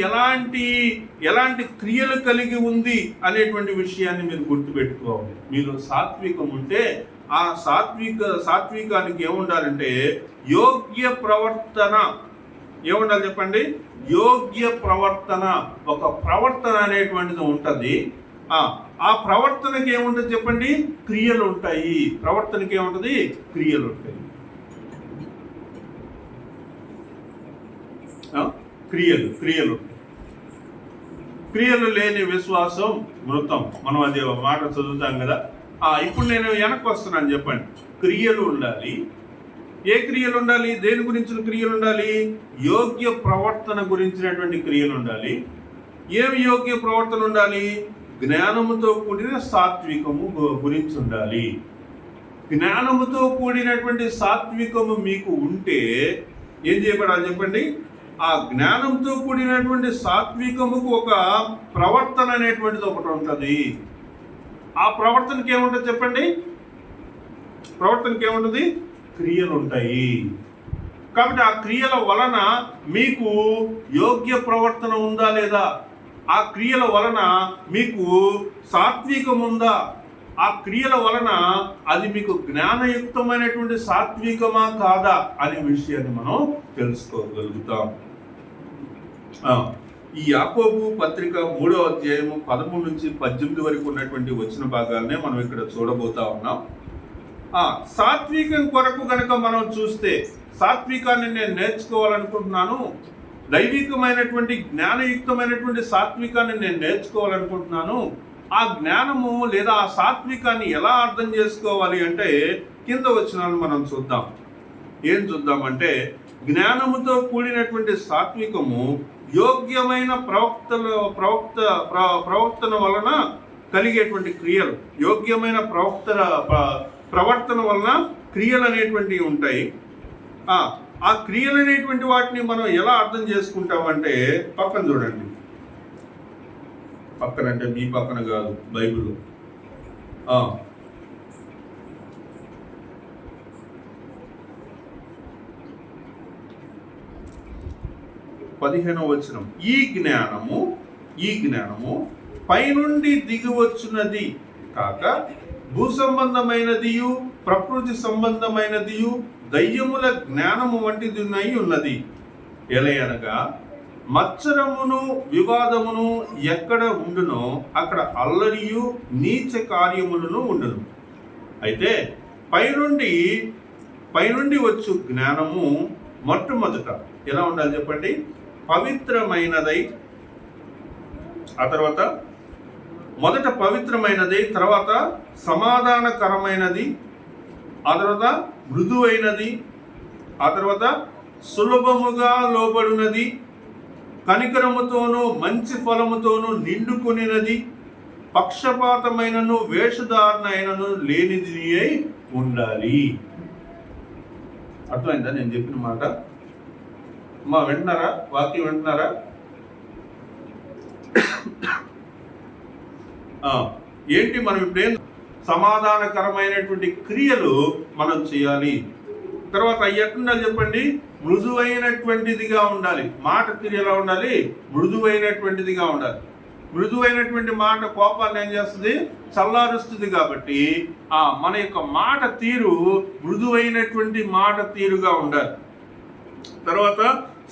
ఎలాంటి క్రియలు కలిగి ఉంది అనేటువంటి విషయాన్ని మీరు గుర్తుపెట్టుకోవాలి. మీలో సాత్వికం ఉంటే ఆ సాత్వికానికి ఏముండాలంటే యోగ్య ప్రవర్తన. ఏముండాలి చెప్పండి? యోగ్య ప్రవర్తన. ఒక ప్రవర్తన అనేటువంటిది ఉంటుంది. ఆ ప్రవర్తనకి ఏముంటుంది చెప్పండి? క్రియలు ఉంటాయి. ప్రవర్తనకి ఏముంటుంది? క్రియలు ఉంటాయి. క్రియలు క్రియలు లేని విశ్వాసం మృతం. మనం అది మాట చదువుతాం కదా. ఇప్పుడు నేను వెనక్కి వస్తున్నాను, చెప్పండి. క్రియలు ఉండాలి. ఏ క్రియలు ఉండాలి? దేని గురించిన క్రియలు ఉండాలి? యోగ్య ప్రవర్తన గురించినటువంటి క్రియలు ఉండాలి. ఏమి యోగ్య ప్రవర్తన ఉండాలి? జ్ఞానముతో కూడిన సాత్వికము గురించి ఉండాలి. జ్ఞానముతో కూడినటువంటి సాత్వికము మీకు ఉంటే ఏం చేయబడాలి చెప్పండి? ఆ జ్ఞానంతో కూడినటువంటి సాత్వికముకు ఒక ప్రవర్తన అనేటువంటిది ఒకటి ఉంటుంది. ఆ ప్రవర్తనకి ఏముంటుంది చెప్పండి? ప్రవర్తనకి ఏముంటుంది? క్రియలు ఉంటాయి. కాబట్టి ఆ క్రియల వలన మీకు యోగ్య ప్రవర్తన ఉందా లేదా? ఆ క్రియల వలన మీకు సాత్వికం ఉందా? ఆ క్రియల వలన అది మీకు జ్ఞానయుక్తమైనటువంటి సాత్వికమా కాదా అనే విషయాన్ని మనం తెలుసుకోగలుగుతాం. ఈ యాకోబు పత్రిక 3వ అధ్యాయము 13 నుంచి 18 వరకు ఉన్నటువంటి వచ్చిన భాగాలనే మనం ఇక్కడ చూడబోతా ఉన్నాం. సాత్వికం కొరకు కనుక మనం చూస్తే, సాత్వికాన్ని నేను నేర్చుకోవాలనుకుంటున్నాను, దైవికమైనటువంటి జ్ఞానయుక్తమైనటువంటి సాత్వికాన్ని నేను నేర్చుకోవాలనుకుంటున్నాను. ఆ జ్ఞానము లేదా ఆ సాత్వికాన్ని ఎలా అర్థం చేసుకోవాలి అంటే కింద వచనాలను మనం చూద్దాం. ఏం చూద్దామంటే, జ్ఞానముతో కూడినటువంటి సాత్వికము యోగ్యమైన ప్రవర్తన వలన కలిగేటువంటి క్రియలు. యోగ్యమైన ప్రవర్తన వలన క్రియలు అనేటువంటివి ఉంటాయి. ఆ క్రియలు అనేటువంటి వాటిని మనం ఎలా అర్థం చేసుకుంటామంటే, పక్కన చూడండి. పక్కన అంటే మీ పక్కన కాదు, బైబిల్లో. 15వ వచనం. ఈ జ్ఞానము పైనుండి దిగివచ్చున్నది కాక భూ సంబంధమైనదియు ప్రకృతి సంబంధమైనదియు దయ్యముల జ్ఞానము వంటిది ఉన్నది. ఎలయనగా మత్సరమును వివాదమును ఎక్కడ ఉండునో అక్కడ అల్లరియు నీచ కార్యములను ఉండును. అయితే పైనుండి వచ్చు జ్ఞానము మొట్టమొదట ఎలా ఉండాలి చెప్పండి? పవిత్రమైనదై, ఆ తర్వాత మొదట పవిత్రమైనది, తర్వాత సమాధానకరమైనది, ఆ తర్వాత మృదువైనది, ఆ తర్వాత సులభముగా లోబడినది, కనికరముతోనూ మంచి ఫలముతోనూ నిండుకొనినది, పక్షపాతమైనను వేషధారణ అయినను లేనిది అయి ఉండాలి. అర్థమైందా నేను చెప్పిన మాట? మా వింటున్నారా? వాక్యం వింటున్నారా? ఏంటి మనం ఇప్పుడేం సమాధానకరమైనటువంటి క్రియలు మనం చేయాలి. తర్వాత ఎట్లుండాలి చెప్పండి? మృదువైనటువంటిదిగా ఉండాలి. మాట తీరు ఎలా ఉండాలి? మృదువైనటువంటిదిగా ఉండాలి. మృదువైనటువంటి మాట కోపాన్ని ఏం చేస్తుంది? చల్లారుస్తుంది. కాబట్టి మన యొక్క మాట తీరు మృదువైనటువంటి మాట తీరుగా ఉండాలి. తర్వాత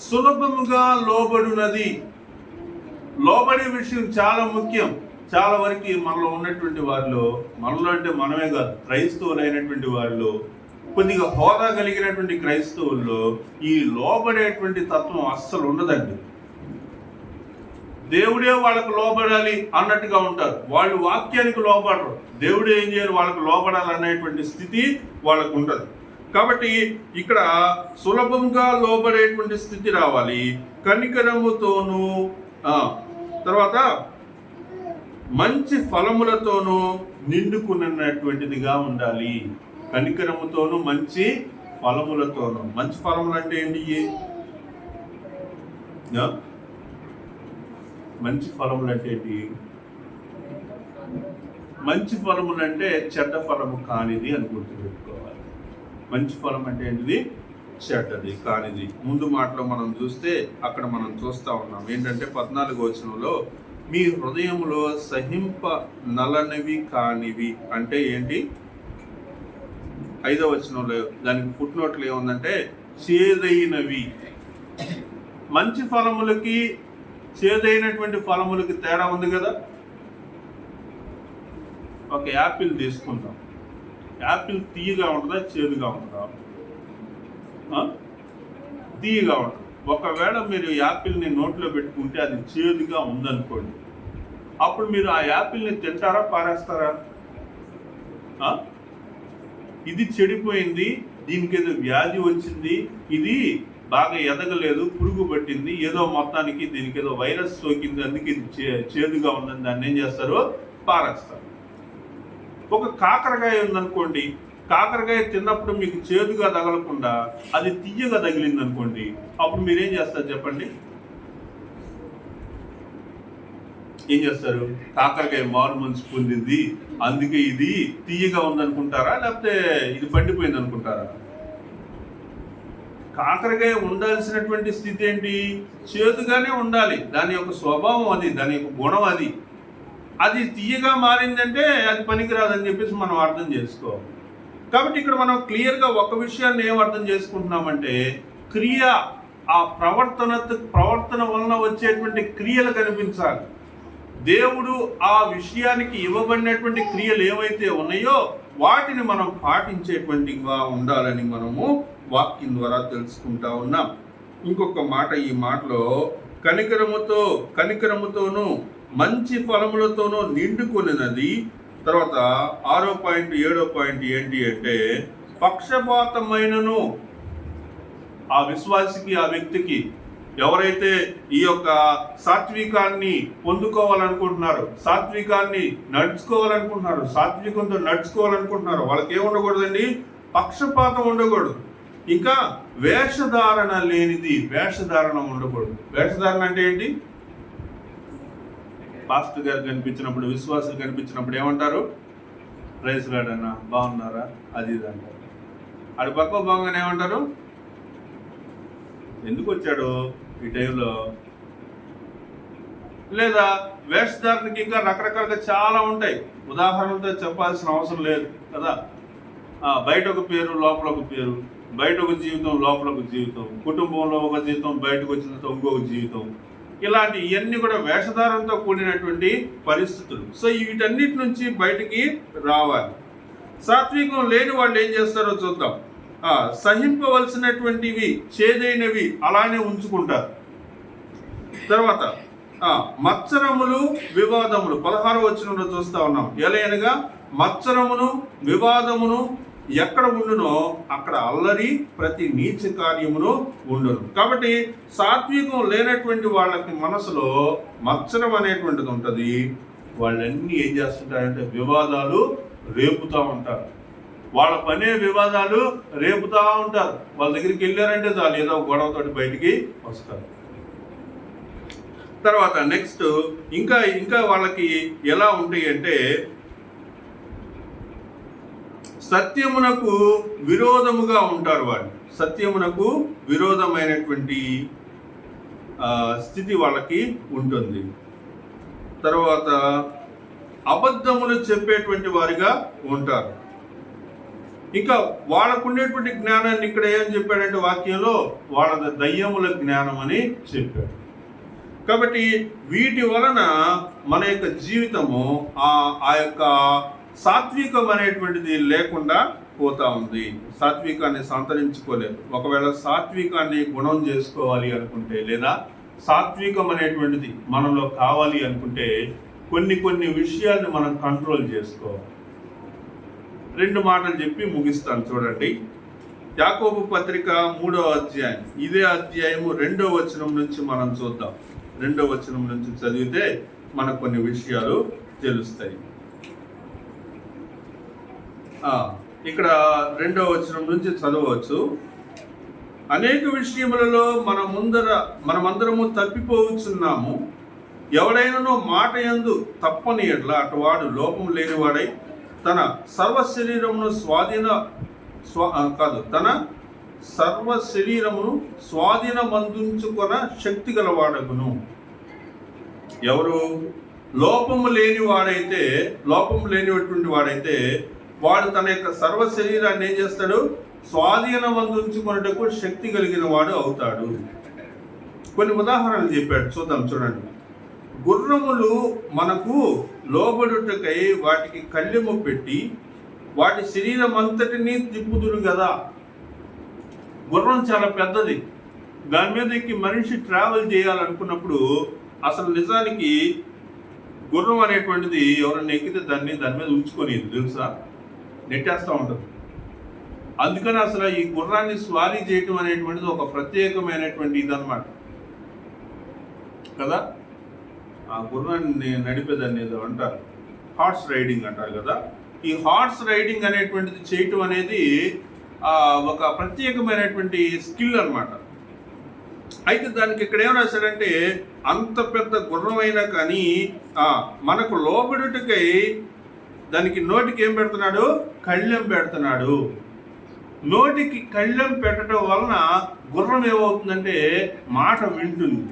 సులభముగా లోబడునది. లోబడే విషయం చాలా ముఖ్యం. చాలా వరకు మనలో ఉన్నటువంటి వారిలో, మనలో అంటే మనమే కాదు, క్రైస్తవులు అయినటువంటి వారిలో, కొద్దిగా హోదా కలిగినటువంటి క్రైస్తవుల్లో ఈ లోబడేటువంటి తత్వం అస్సలు ఉండదండి. దేవుడే వాళ్ళకు లోబడాలి అన్నట్టుగా ఉంటారు. వాళ్ళు వాక్యానికి లోబడరు. దేవుడే ఏం చేయాలి? వాళ్ళకు లోబడాలి అనేటువంటి స్థితి వాళ్ళకు ఉంటుంది. కాబట్టి ఇక్కడ సులభంగా లోబడేటువంటి స్థితి రావాలి. కనికరముతోనూ తర్వాత మంచి ఫలములతోనూ నిండుకున్నటువంటిదిగా ఉండాలి. కనికరముతోనూ మంచి ఫలములతోనూ. మంచి ఫలములు అంటే ఏంటి? మంచి ఫలములు అంటే ఏంటి? మంచి ఫలములు అంటే చెడ్డ ఫలము కానిది అని గుర్తుపెట్టుకోవాలి. మంచి ఫలం అంటే ఏంటిది? చెడ్డది కానిది. ముందు మాటలో మనం చూస్తే అక్కడ మనం చూస్తూ ఉన్నాం ఏంటంటే 14వ వచనంలో మీ హృదయంలో సహింప నలనివి కానివి అంటే ఏంటి? 5వ వచనంలో దానికి ఫుట్నోట్లు ఏముందంటే చేదైనవి. మంచి ఫలములకి చేదైనటువంటి ఫలములకి తేడా ఉంది కదా. ఒక యాపిల్ తీసుకుంటాం. యాపిల్ తీయగా ఉంటుందా చేదుగా ఉంటుందా? తీయగా ఉంటుంది. ఒకవేళ మీరు యాపిల్ని నోట్లో పెట్టుకుంటే అది చేదుగా ఉందనుకోండి, అప్పుడు మీరు ఆ యాపిల్ని తింటారా పారేస్తారా? ఇది చెడిపోయింది, దీనికి ఏదో వ్యాధి వచ్చింది, ఇది బాగా ఎదగలేదు, పురుగు పట్టింది, ఏదో మొత్తానికి దీనికి ఏదో వైరస్ సోకింది, అందుకే ఇది చేదుగా ఉందని దాన్ని ఏం చేస్తారు? పారేస్తారు. ఒక కాకరకాయ ఉందనుకోండి, కాకరకాయ తిన్నప్పుడు మీకు చేదుగా తగలకుండా అది తీయగా తగిలింది అనుకోండి, అప్పుడు మీరేం చేస్తారు చెప్పండి? ఏం చేస్తారు? కాకరకాయ మారు మనసు పొందింది అందుకే ఇది తీయగా ఉందనుకుంటారా, లేకపోతే ఇది పండిపోయింది అనుకుంటారా? కాకరకాయ ఉండాల్సినటువంటి స్థితి ఏంటి? చేదుగానే ఉండాలి. దాని యొక్క స్వభావం అది, దాని యొక్క గుణం అది. అది తీయగా మారిందంటే అది పనికిరాదని చెప్పేసి మనం అర్థం చేసుకోవాలి. కాబట్టి ఇక్కడ మనం క్లియర్గా ఒక విషయాన్ని ఏం అర్థం చేసుకుంటున్నామంటే, క్రియ, ఆ ప్రవర్తన వలన వచ్చేటువంటి క్రియలు కనిపించాలి. దేవుడు ఆ విషయానికి ఇవ్వబడినటువంటి క్రియలు ఏవైతే ఉన్నాయో వాటిని మనం పాటించేటువంటిగా ఉండాలని మనము వాక్యం ద్వారా తెలుసుకుంటా ఉన్నాం. ఇంకొక మాట, ఈ మాటలో కనికరముతోనూ మంచి ఫలములతోనూ నిండుకొనినది. తర్వాత 6వ పాయింట్ 7వ పాయింట్ ఏంటి అంటే, పక్షపాతమైనను. ఆ విశ్వాసికి, ఆ వ్యక్తికి ఎవరైతే ఈ యొక్క సాత్వికాన్ని పొందుకోవాలనుకుంటున్నారో, సాత్వికంతో నడుచుకోవాలనుకుంటున్నారో వాళ్ళకి ఏముండకూడదండి? పక్షపాతం ఉండకూడదు. ఇంకా వేషధారణ లేనిది, వేషధారణ ఉండకూడదు. వేషధారణ అంటే ఏంటి? పాస్టర్ గారు కనిపించినప్పుడు, విశ్వాసులు కనిపించినప్పుడు ఏమంటారు? ప్రైజ్ లార్డ్ అన్న, బాగున్నారా, అది ఇది అంటారు. అది పక్క బాగానే ఏమంటారు? ఎందుకు వచ్చాడు ఈ టైంలో? లేదా వేషధారణకి ఇంకా రకరకాలుగా చాలా ఉంటాయి. ఉదాహరణలతో చెప్పాల్సిన అవసరం లేదు కదా. బయట ఒక పేరు, లోపల ఒక పేరు, బయట ఒక జీవితం, లోపల ఒక జీవితం, కుటుంబంలో ఒక జీవితం, బయటకు వచ్చిన ఇంకొక జీవితం. ఇలాంటి ఇవన్నీ కూడా వేషధారంతో కూడినటువంటి పరిస్థితులు. సో వీటన్నిటి నుంచి బయటికి రావాలి. సాత్వికం లేని వాళ్ళు ఏం చేస్తారో చూద్దాం. సహింపవలసినటువంటివి, చేదైనవి అలానే ఉంచుకుంటారు. తర్వాత మత్సరములు, వివాదములు 16వ వచనంలో చూస్తా ఉన్నాం. ఎలయనగా మత్సరమును, వివాదమును, ఎక్కడ ఉండునో అక్కడ అల్లరి, ప్రతి నీచ కార్యమును ఉండును. కాబట్టి సాత్వికం లేనటువంటి వాళ్ళకి మనసులో మత్సరం అనేటువంటిది ఉంటుంది. వాళ్ళన్నీ ఏం చేస్తుంటారంటే వివాదాలు రేపుతూ ఉంటారు. వాళ్ళ పనే వివాదాలు రేపుతూ ఉంటారు. వాళ్ళ దగ్గరికి వెళ్ళారంటే చాలు ఏదో గొడవతోటి బయటికి వస్తారు. తర్వాత నెక్స్ట్ ఇంకా వాళ్ళకి ఎలా ఉంటాయి అంటే సత్యమునకు విరోధముగా ఉంటారు. వాళ్ళు సత్యమునకు విరోధమైనటువంటి స్థితి వాళ్ళకి ఉంటుంది. తర్వాత అబద్ధములు చెప్పేటువంటి వారిగా ఉంటారు. ఇంకా వాళ్ళకు ఉండేటువంటి జ్ఞానాన్ని ఇక్కడ ఏం చెప్పాడంటే వాక్యంలో వాళ్ళ దయ్యముల జ్ఞానం అని చెప్పాడు. కాబట్టి వీటి వలన మన యొక్క జీవితము ఆ యొక్క సాత్వికం అనేటువంటిది లేకుండా పోతా ఉంది. సాత్వికాన్ని సంతరించుకోలేదు. ఒకవేళ సాత్వికాన్ని గుణం చేసుకోవాలి అనుకుంటే లేదా సాత్వికం అనేటువంటిది మనలో కావాలి అనుకుంటే కొన్ని విషయాన్ని మనం కంట్రోల్ చేసుకోవాలి. 2 మాటలు చెప్పి ముగిస్తాను చూడండి. యాకోబు పత్రిక 3వ అధ్యాయం, ఇదే అధ్యాయము 2వ వచనం నుంచి మనం చూద్దాం. 2వ వచనం నుంచి చదివితే మనకు కొన్ని విషయాలు తెలుస్తాయి. ఇక్కడ 2వ వచనం నుంచి చదవచ్చు. అనేక విషయములలో మనమందరము తప్పిపోవచ్చున్నాము. ఎవడైనను మాట యందు తప్పని ఎడ్ల అటువాడు లోపం లేనివాడై తన సర్వ శరీరమును స్వాధీనమందుంచుకొన శక్తి గలవాడగును. ఎవరు లోపము లేనిటువంటి వాడైతే వాడు తన యొక్క సర్వ శరీరాన్ని ఏం చేస్తాడు? స్వాధీనమందుంచుకొనుటకు శక్తి కలిగిన వాడు అవుతాడు. కొన్ని ఉదాహరణలు చెప్పాడు, చూద్దాం చూడండి. గుర్రములు మనకు లోబడుటకై వాటికి కళ్ళెము పెట్టి వాటి శరీరం అంతటినీ తిప్పుదురు కదా. గుర్రం చాలా పెద్దది. దాని మీద ఎక్కి మనిషి ట్రావెల్ చేయాలనుకున్నప్పుడు అసలు నిజానికి గుర్రం అనేటువంటిది ఎవరైనా ఎక్కితే దాని మీద ఉంచుకొని తెలుసా, నెట్టేస్తూ ఉంటుంది. అందుకని అసలు ఈ గుర్రాన్ని స్వారీ చేయటం అనేటువంటిది ఒక ప్రత్యేకమైనటువంటి ఇదన్నమాట కదా. ఆ గుర్రాన్ని నడిపేదాన్ని ఏదో అంటారు, హార్స్ రైడింగ్ అంటారు కదా. ఈ హార్స్ రైడింగ్ అనేటువంటిది చేయటం అనేది ఒక ప్రత్యేకమైనటువంటి స్కిల్ అన్నమాట. అయితే దానికి ఇక్కడ ఏం రాశాడంటే అంత పెద్ద గుర్రం అయినా కానీ మనకు లోబడుటకై దానికి నోటికి ఏం పెడుతున్నాడు? కళ్ళెం పెడుతున్నాడు. నోటికి కళ్ళెం పెట్టడం వలన గుర్రం ఏమవుతుందంటే మాట వింటుంది.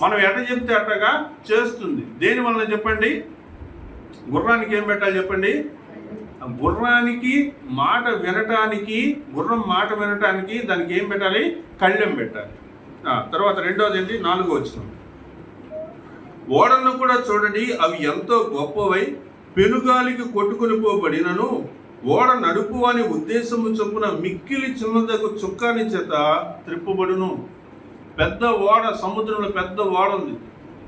మనం ఎట చెప్తే అట్టగా చేస్తుంది. దేని వలన చెప్పండి? గుర్రానికి ఏం పెట్టాలి చెప్పండి? గుర్రానికి గుర్రం మాట వినటానికి దానికి ఏం పెట్టాలి? కళ్ళెం పెట్టాలి. తర్వాత 2వది ఏంటి? 4వ వచనం. ఓడలను కూడా చూడండి, అవి ఎంతో గొప్పవై పెనుగాలికి కొట్టుకుని పోబడినను ఓడ నడుపు అని ఉద్దేశము చొప్పున మిక్కిలి చిన్నదగు చుక్కాని చేత త్రిప్పబడును. పెద్ద ఓడ, సముద్రంలో పెద్ద ఓడ ఉంది.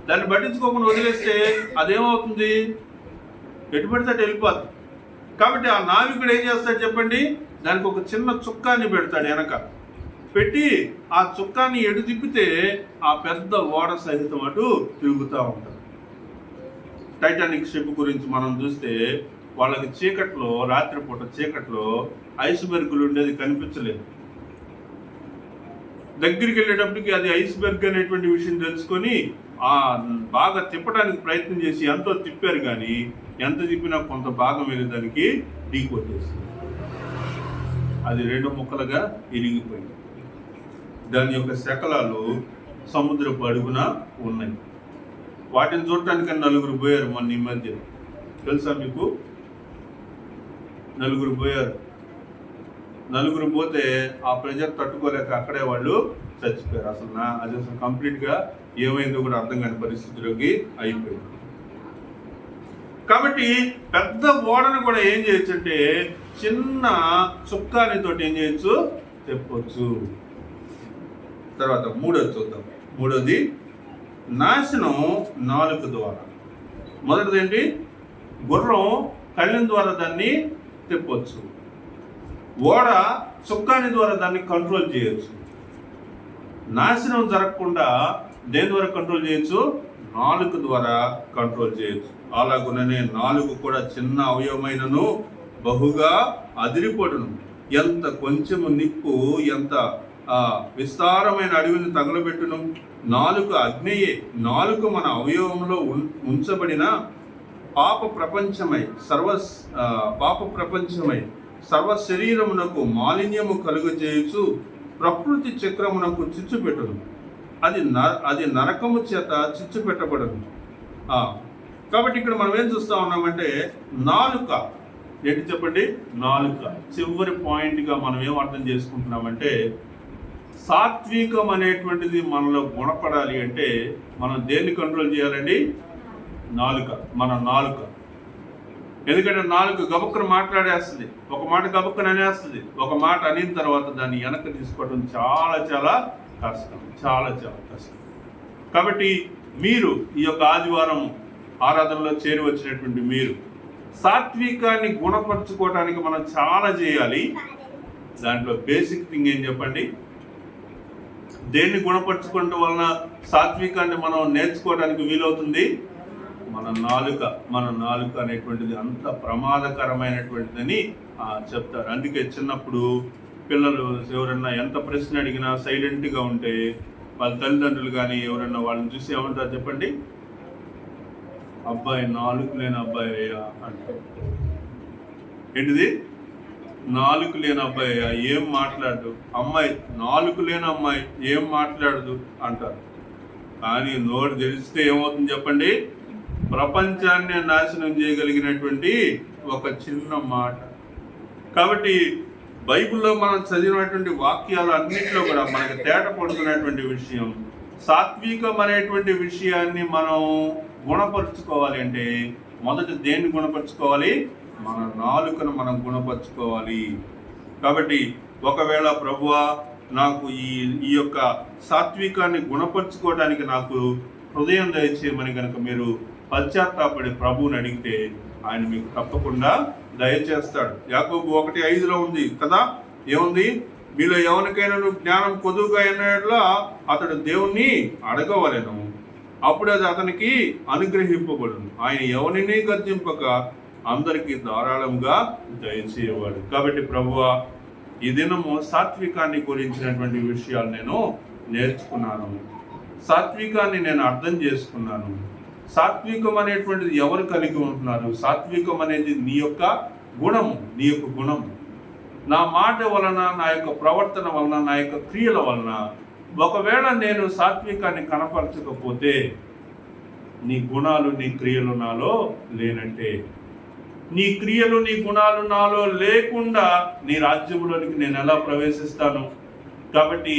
దాన్ని పట్టించుకోకుండా వదిలేస్తే అదేమవుతుంది? ఎటు పడితే అటు వెళ్ళిపోద్ది. కాబట్టి ఆ నావికుడు ఏం చేస్తాడు చెప్పండి? దానికి ఒక చిన్న చుక్కాన్ని పెడతాడు, వెనక పెట్టి ఆ చుక్కాన్ని ఎటు తిప్పితే ఆ పెద్ద ఓడ సహితం అటు తిరుగుతూ ఉంటుంది. టైటానిక్ షిప్ గురించి మనం చూస్తే వాళ్ళకి చీకట్లో, రాత్రిపూట చీకట్లో ఐస్బెర్గులు ఉండేది కనిపించలేదు. దగ్గరికి వెళ్ళేటప్పటికి అది ఐస్బెర్గ్ అనేటువంటి విషయం తెలుసుకొని బాగా తిప్పడానికి ప్రయత్నం చేసి ఎంతో తిప్పారు, కానీ ఎంత తిప్పినా కొంత భాగం వెళ్ళి దానికి ఢీకొట్టేసింది. అది 2 ముక్కలుగా ఇరిగిపోయింది. దాని యొక్క శకలాలు సముద్రపు అడుగున ఉన్నాయి. వాటిని చూడటానికి 4 పోయారు మొన్న ఈ మధ్య. తెలుసా మీకు? 4 పోయారు. 4 పోతే ఆ ప్రెజర్ తట్టుకోలేక అక్కడే వాళ్ళు చచ్చిపోయారు. అది అసలు కంప్లీట్గా ఏమైందో కూడా అర్థం కాని పరిస్థితిలోకి అయిపోయింది. కాబట్టి పెద్ద ఓడను కూడా ఏం చేయొచ్చు అంటే చిన్న చుక్కానితో ఏం చేయొచ్చు? తెప్పొచ్చు. తర్వాత 3వది చూద్దాం. 3వది నాశనం నాలుక ద్వారా. మొదటిది ఏంటి? గుర్రం కళ్ళెం ద్వారా దాన్ని తెప్పొచ్చు. ఓడ చుక్కాని ద్వారా దాన్ని కంట్రోల్ చేయొచ్చు. నాశనం జరగకుండా దేని ద్వారా కంట్రోల్ చేయొచ్చు? నాలుక ద్వారా కంట్రోల్ చేయొచ్చు. అలాగుననే నాలుగు కూడా చిన్న అవయవమైనను బహుగా అదిరిపడును. ఎంత కొంచెము నిప్పు ఎంత విస్తారమైన అడవిని తగలబెట్టును. నాలుక అగ్నియే. నాలుక మన అవయవంలో ఉంచబడిన పాప ప్రపంచమై సర్వ శరీరమునకు మాలిన్యము కలుగజేయచ్చు. ప్రకృతి చక్రమునకు చిచ్చు పెట్టును. అది నరకము చేత చిచ్చు పెట్టబడను. కాబట్టి ఇక్కడ మనం ఏం చూస్తా ఉన్నామంటే నాలుక ఏంటి చెప్పండి? నాలుక. చివరి పాయింట్గా మనం ఏం అర్థం చేసుకుంటున్నామంటే సాత్వికం అనేటువంటిది మనలో గుణపడాలి అంటే మనం దేన్ని కంట్రోల్ చేయాలండి? నాలుక. మన నాలుక. ఎందుకంటే నాలుక గబుక్కన మాట్లాడేస్తుంది, ఒక మాట గబుక్కన అనేస్తుంది. ఒక మాట అనిన తర్వాత దాన్ని వెనక్కి తీసుకోవడం చాలా చాలా కష్టం, చాలా చాలా కష్టం. కాబట్టి మీరు ఈ యొక్క ఆదివారం ఆరాధనలో చేరి వచ్చినటువంటి మీరు సాత్వికాన్ని గుణపరచుకోవడానికి మనం చాలా చేయాలి. దాంట్లో బేసిక్ థింగ్ ఏం చెప్పండి? దేన్ని గుణపరచుకోవడం వలన సాత్వికాన్ని మనం నేర్చుకోవడానికి వీలవుతుంది? మన నాలుక అనేటువంటిది అంత ప్రమాదకరమైనటువంటిదని చెప్తారు. అందుకే చిన్నప్పుడు పిల్లలు ఎవరన్నా ఎంత ప్రశ్న అడిగినా సైలెంట్గా ఉంటే వాళ్ళ తల్లిదండ్రులు కానీ ఎవరన్నా వాళ్ళని చూసి ఏమంటారు చెప్పండి? అబ్బాయి నాలుక లేని అబ్బాయి అయ్యా అంటారు. ఏంటిది? నాలుక లేని అబ్బాయి అయ్యా, ఏం మాట్లాడదు. అమ్మాయి నాలుక లేని అమ్మాయి ఏం మాట్లాడదు అంటారు. కానీ నోరు తెరిస్తే ఏమవుతుంది చెప్పండి? ప్రపంచాన్ని నాశనం చేయగలిగినటువంటి ఒక చిన్న మాట. కాబట్టి బైబిల్లో మనం చదివినటువంటి వాక్యాలు అన్నింటిలో కూడా మనకు తేట పడుతున్నటువంటి విషయం సాత్వికం అనేటువంటి విషయాన్ని మనం గుణపరుచుకోవాలి అంటే మొదట దేన్ని గుణపరుచుకోవాలి? మన నాలుకను మనం గుణపరుచుకోవాలి. కాబట్టి ఒకవేళ ప్రభువా నాకు ఈ యొక్క సాత్వికాన్ని గుణపరుచుకోవడానికి నాకు హృదయం దయచేయమని కనుక మీరు పశ్చాత్తాపడి ప్రభువుని అడిగితే ఆయన మీకు తప్పకుండా దయచేస్తాడు. యాకోబు 1:5 ఉంది కదా, ఏముంది? మీలో ఎవరికైనా జ్ఞానం కొదువుగా అయినట్లా అతడు దేవుణ్ణి అడగవలెను, అప్పుడు అది అతనికి అనుగ్రహింపబడును. ఆయన ఎవరిని గద్దింపక అందరికీ ధారాళంగా దయచేయవాడు. కాబట్టి ప్రభువా ఈ దినము సాత్వికాన్ని గురించినటువంటి విషయాలు నేను నేర్చుకున్నాను, సాత్వికాన్ని నేను అర్థం చేసుకున్నాను. సాత్వికం అనేటువంటిది ఎవరు కలిగి ఉంటున్నారు? సాత్వికం అనేది నీ యొక్క గుణము. నా మాట వలన, నా యొక్క ప్రవర్తన వలన, నా యొక్క క్రియల వలన ఒకవేళ నేను సాత్వికాన్ని కనపరచకపోతే నీ గుణాలు నీ క్రియలు నాలో లేనంటే, నీ క్రియలు నీ గుణాలు నాలో లేకుండా నీ రాజ్యంలోనికి నేను ఎలా ప్రవేశిస్తాను? కాబట్టి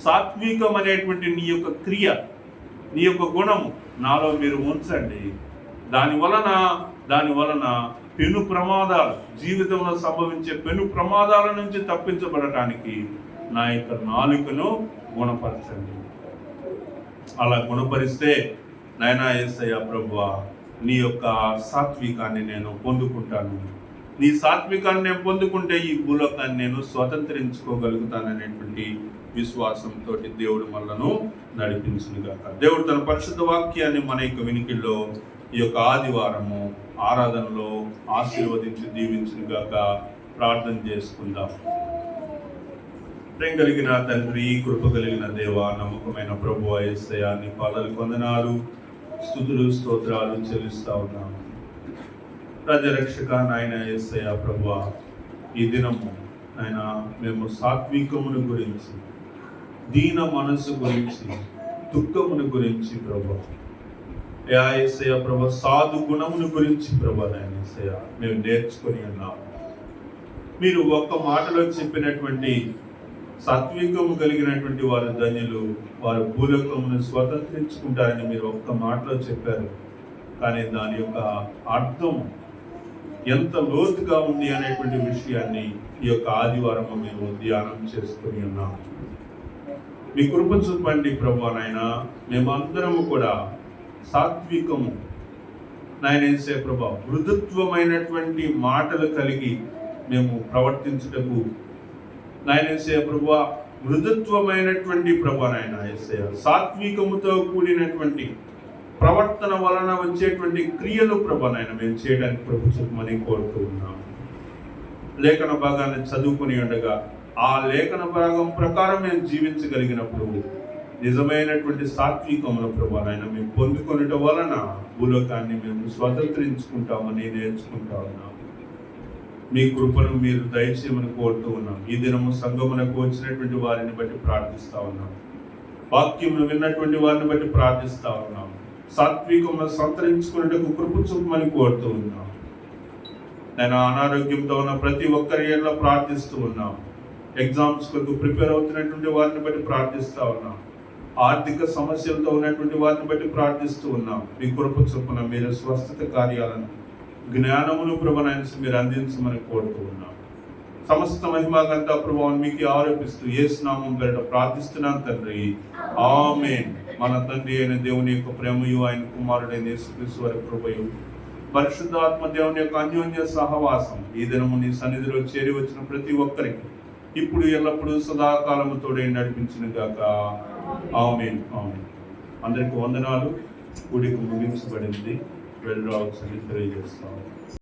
సాత్వికం అనేటువంటి నీ యొక్క క్రియ, నీ యొక్క గుణము నాలో మీరు ఉంచండి. దాని వలన పెను ప్రమాదాలు, జీవితంలో సంభవించే పెను ప్రమాదాల నుంచి తప్పించబడటానికి నా యొక్క నాలుకను గుణపరచండి. అలా గుణపరిస్తే నాయనా యేసయ్య ప్రభువా నీ యొక్క సాత్వికాన్ని నేను పొందుకుంటాను. నీ సాత్వికాన్ని నేను పొందుకుంటే ఈ భూలోకాన్ని నేను స్వతంత్రించుకోగలుగుతాననేటువంటి విశ్వాసంతో దేవుడు మనలను నడిపించునుగాక. దేవుడు తన పరిశుద్ధ వాక్యాన్ని మన యొక్క వినికిల్లో ఈ యొక్క ఆదివారము ఆరాధనలో ఆశీర్వదించి దీవించునుగాక. ప్రార్థన చేసుకుందాం. ప్రేమ కలిగిన తండ్రి, కృప కలిగిన దేవా, నమ్మకమైన ప్రభువా యేసయ్య నీ పాదాలకు వందనాలు, స్తుతులు, స్తోత్రాలు చెల్లిస్తా ఉన్నాము. రాజరక్షక నాయన యేసయ్య ప్రభువా ఈ దినము ఆయన మేము సాత్వికమును గురించి, దీన మనసు గురించి, దుఃఖమును గురించి ప్రభా యేసయ్య ప్రభా సాధు గుణమును గురించి ప్రభా నాయన యేసయ్య మేము నేర్చుకొని ఉన్నాము. మీరు ఒక్క మాటలో చెప్పినటువంటి సాత్వికము కలిగినటువంటి వారు ధన్యులు, వారు భూలోకమును స్వతంత్రించుకుంటారని మీరు ఒక్క మాటలో చెప్పారు. కానీ దాని యొక్క అర్థం ఎంత లోతుగా ఉంది అనేటువంటి విషయాన్ని ఈ యొక్క ఆదివారం మేము ధ్యానం చేసుకుని ఉన్నాము. మీ కృప చూపండి ప్రభువా నాయన. మేమందరము కూడా సాత్వికము నాయన యేసయ్య ప్రభువా మృదుత్వమైనటువంటి మాటలు కలిగి మేము ప్రవర్తించుటకు నాయన యేసయ్య ప్రభువా, మృదుత్వమైనటువంటి ప్రభు నాయన యేసయ్య, సాత్వికముతో కూడినటువంటి ప్రవర్తన వలన వచ్చేటువంటి క్రియలు ప్రభు నాయన మేము చేయడానికి ప్రభు చెప్పమని కోరుతూ ఉన్నాము. లేఖన భాగాన్ని చదువుకుని ఉండగా ఆ లేఖన భాగం ప్రకారం మేము జీవించగలిగినప్పుడు నిజమైనటువంటి సాత్వికమును ప్రభు నాయన మేము పొందుకొనుట వలన భూలోకాన్ని మేము స్వతంత్రించుకుంటామని నేర్చుకుంటా ఉన్నాము. మీ కృపను మీరు దయచేయమని కోరుతూ ఉన్నాం. ఈ దినము సంఘమునకు వచ్చినటువంటి వారిని బట్టి ప్రార్థిస్తా ఉన్నాం. వాక్యమును విన్నటువంటి వారిని బట్టి ప్రార్థిస్తా ఉన్నాం. సాత్వికమును సంతరించుకున్నట్టుకు కృప చూపమని కోరుతూ ఉన్నాం. నేను అనారోగ్యంతో ఉన్న ప్రతి ఒక్కరి ఏళ్ళ ప్రార్థిస్తూ ఉన్నాం. ఎగ్జామ్స్ కొరకు ప్రిపేర్ అవుతున్నటువంటి వారిని బట్టి ప్రార్థిస్తూ ఉన్నాం. ఆర్థిక సమస్యలతో ఉన్నటువంటి వారిని బట్టి ప్రార్థిస్తూ ఉన్నాం. మీ కృప చొప్పున మీరు స్వస్థత కార్యాలను, జ్ఞానమును ప్రభువైన మీరు అందించమని కోరుతూ ఉన్నాం. సమస్త మహిమగంతా ప్రభువును మీకు ఆరోపిస్తూ యేసు నామం పేరిట ప్రార్థిస్తున్నాను తండ్రి, ఆమేన్. మన తండ్రి అయిన దేవుని యొక్క ప్రేమయు, ఆయన కుమారుడైన యేసుక్రీస్తు వారి కృపయు, పరిశుద్ధాత్మ దేవుని యొక్క అన్యోన్య సహవాసం ఈ దినము నీ సన్నిధిలో చేరి వచ్చిన ప్రతి ఒక్కరికి ఇప్పుడు ఎల్లప్పుడూ సదాకాలము తోడే నడిపించిన గాక. ఆమేన్, ఆమేన్. అందరికి వందనాలు. కూడిక ముగించబడింది. వెళ్ళి రావచ్చని తెలియజేస్తాము.